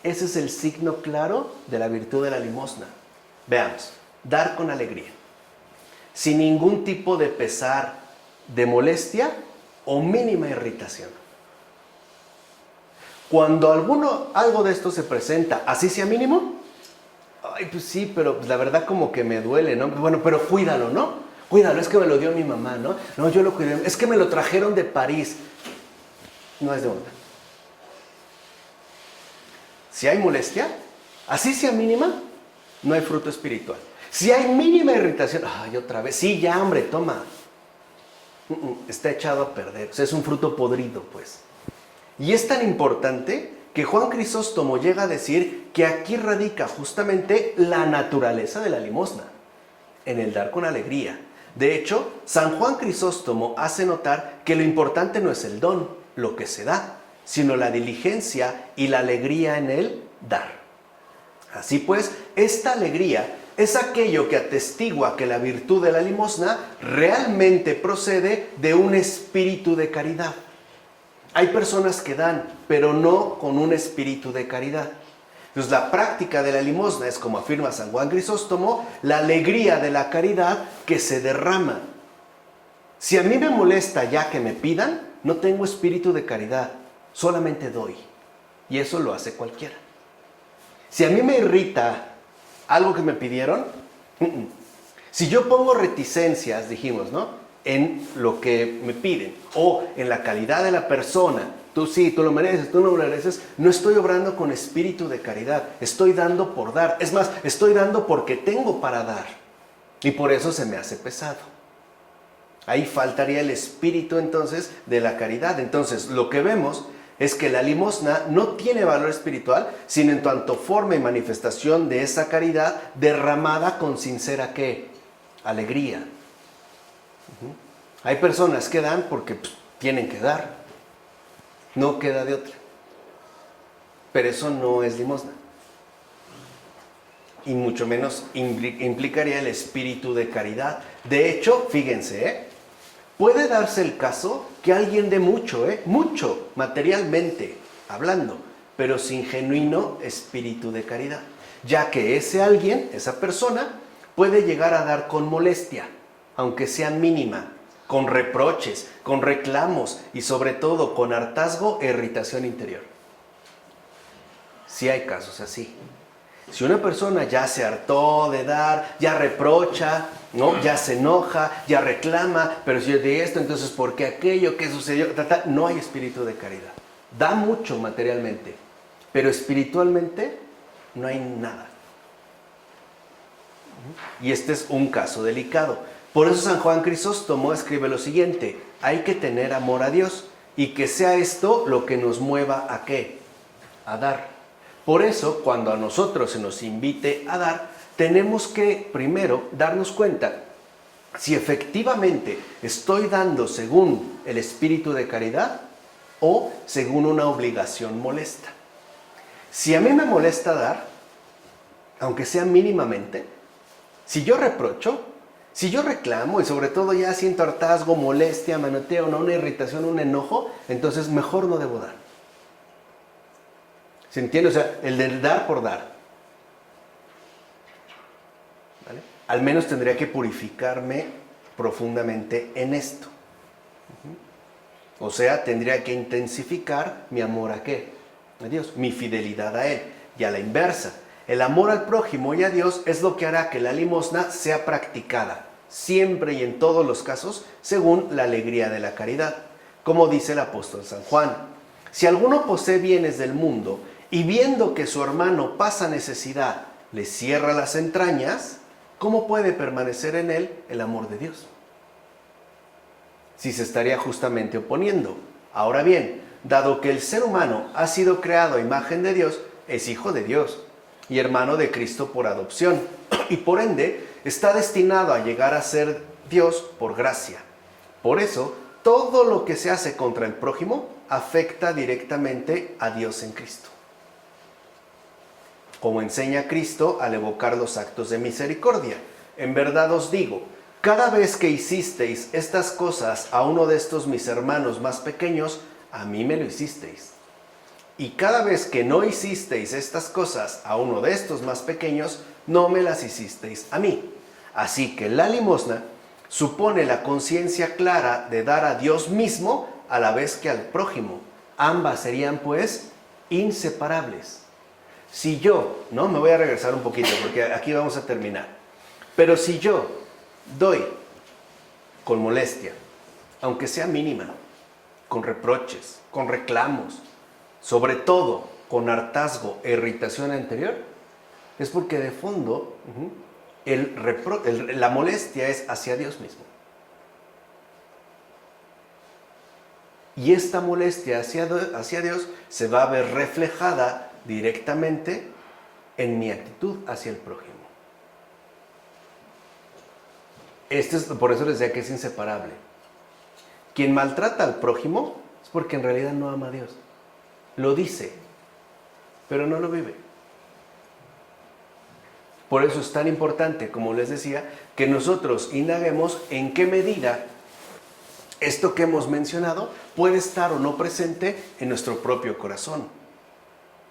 Ese es el signo claro de la virtud de la limosna. Veamos, dar con alegría, sin ningún tipo de pesar, de molestia o mínima irritación. Cuando algo de esto se presenta, así sea mínimo, ay, pues sí, pero la verdad como que me duele, ¿no? Bueno, pero cuídalo, ¿no? Cuídalo, es que me lo dio mi mamá, ¿no? No, yo lo cuidé, es que me lo trajeron de París. No es de onda. Si hay molestia, así sea mínima, no hay fruto espiritual. Si hay mínima irritación, ay, otra vez, sí, ya, hombre, toma. Está echado a perder, o sea, es un fruto podrido, pues. Y es tan importante que Juan Crisóstomo llega a decir que aquí radica justamente la naturaleza de la limosna, en el dar con alegría. De hecho, San Juan Crisóstomo hace notar que lo importante no es el don, lo que se da, sino la diligencia y la alegría en el dar. Así pues, esta alegría es aquello que atestigua que la virtud de la limosna realmente procede de un espíritu de caridad. Hay personas que dan, pero no con un espíritu de caridad. Entonces, la práctica de la limosna es, como afirma San Juan Crisóstomo, la alegría de la caridad que se derrama. Si a mí me molesta ya que me pidan, no tengo espíritu de caridad, solamente doy. Y eso lo hace cualquiera. Si a mí me irrita algo que me pidieron, si yo pongo reticencias, dijimos, ¿no?, en lo que me piden, o en la calidad de la persona, tú sí, tú lo mereces, tú no lo mereces, no estoy obrando con espíritu de caridad, estoy dando por dar. Es más, estoy dando porque tengo para dar, y por eso se me hace pesado. Ahí faltaría el espíritu entonces de la caridad. Entonces, lo que vemos es que la limosna no tiene valor espiritual, sino en tanto forma y manifestación de esa caridad derramada con sincera, ¿qué? Alegría. Hay personas que dan porque tienen que dar, no queda de otra, pero eso no es limosna, y mucho menos implicaría el espíritu de caridad. De hecho, fíjense, puede darse el caso que alguien dé mucho, mucho materialmente hablando, pero sin genuino espíritu de caridad, ya que ese alguien, esa persona, puede llegar a dar con molestia, aunque sea mínima, con reproches, con reclamos y sobre todo con hartazgo e irritación interior. Sí hay casos así. Si una persona ya se hartó de dar, ya reprocha, ¿no?, ya se enoja, ya reclama, pero si yo di esto, entonces ¿por qué aquello? ¿Qué sucedió? No hay espíritu de caridad. Da mucho materialmente, pero espiritualmente no hay nada. Y este es un caso delicado. Por eso San Juan Crisóstomo escribe lo siguiente: hay que tener amor a Dios y que sea esto lo que nos mueva ¿a qué? A dar. Por eso, cuando a nosotros se nos invite a dar, tenemos que primero darnos cuenta si efectivamente estoy dando según el espíritu de caridad o según una obligación molesta. Si a mí me molesta dar, aunque sea mínimamente, si yo reprocho, si yo reclamo y sobre todo ya siento hartazgo, molestia, manoteo, ¿no?, una irritación, un enojo, entonces mejor no debo dar. ¿Se entiende? O sea, el de dar por dar. ¿Vale? Al menos tendría que purificarme profundamente en esto. O sea, tendría que intensificar mi amor ¿a qué? A Dios, mi fidelidad a Él. Y a la inversa, el amor al prójimo y a Dios es lo que hará que la limosna sea practicada, siempre y en todos los casos, según la alegría de la caridad. Como dice el apóstol San Juan: si alguno posee bienes del mundo y viendo que su hermano pasa necesidad, le cierra las entrañas, ¿cómo puede permanecer en él el amor de Dios? Si se estaría justamente oponiendo. Ahora bien, dado que el ser humano ha sido creado a imagen de Dios, es hijo de Dios y hermano de Cristo por adopción, y por ende está destinado a llegar a ser Dios por gracia. Por eso, todo lo que se hace contra el prójimo afecta directamente a Dios en Cristo. Como enseña Cristo al evocar los actos de misericordia. En verdad os digo, cada vez que hicisteis estas cosas a uno de estos mis hermanos más pequeños, a mí me lo hicisteis. Y cada vez que no hicisteis estas cosas a uno de estos más pequeños, no me las hicisteis a mí. Así que la limosna supone la conciencia clara de dar a Dios mismo a la vez que al prójimo. Ambas serían, pues, inseparables. Si yo, ¿no? Me voy a regresar un poquito porque aquí vamos a terminar. Pero si yo doy con molestia, aunque sea mínima, con reproches, con reclamos, sobre todo con hartazgo e irritación interior, es porque de fondo la molestia es hacia Dios mismo. Y esta molestia hacia Dios se va a ver reflejada directamente en mi actitud hacia el prójimo. Por eso les decía que es inseparable. Quien maltrata al prójimo es porque en realidad no ama a Dios. Lo dice, pero no lo vive. Por eso es tan importante, como les decía, que nosotros indaguemos en qué medida esto que hemos mencionado puede estar o no presente en nuestro propio corazón.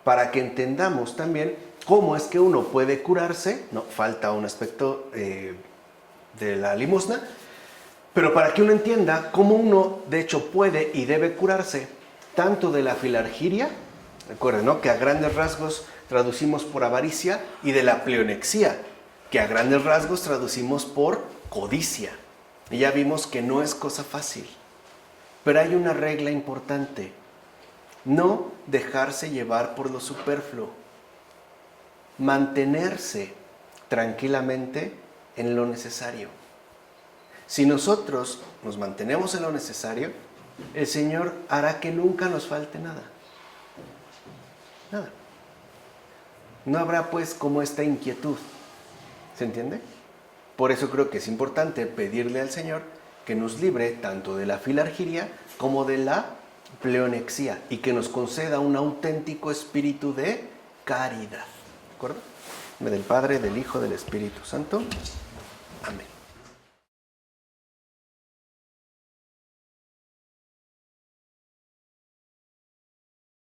Para que entendamos también cómo es que uno puede curarse, no, falta un aspecto de la limosna, pero para que uno entienda cómo uno de hecho puede y debe curarse tanto de la filargiria, recuerden, ¿no?, que a grandes rasgos traducimos por avaricia, y de la pleonexia, que a grandes rasgos traducimos por codicia. Y ya vimos que no es cosa fácil, pero hay una regla importante: no dejarse llevar por lo superfluo, mantenerse tranquilamente en lo necesario. Si nosotros nos mantenemos en lo necesario, el Señor hará que nunca nos falte nada. Nada. No habrá pues como esta inquietud. ¿Se entiende? Por eso creo que es importante pedirle al Señor que nos libre tanto de la filargiria como de la pleonexia y que nos conceda un auténtico espíritu de caridad. ¿De acuerdo? En nombre del Padre, del Hijo, del Espíritu Santo. Amén.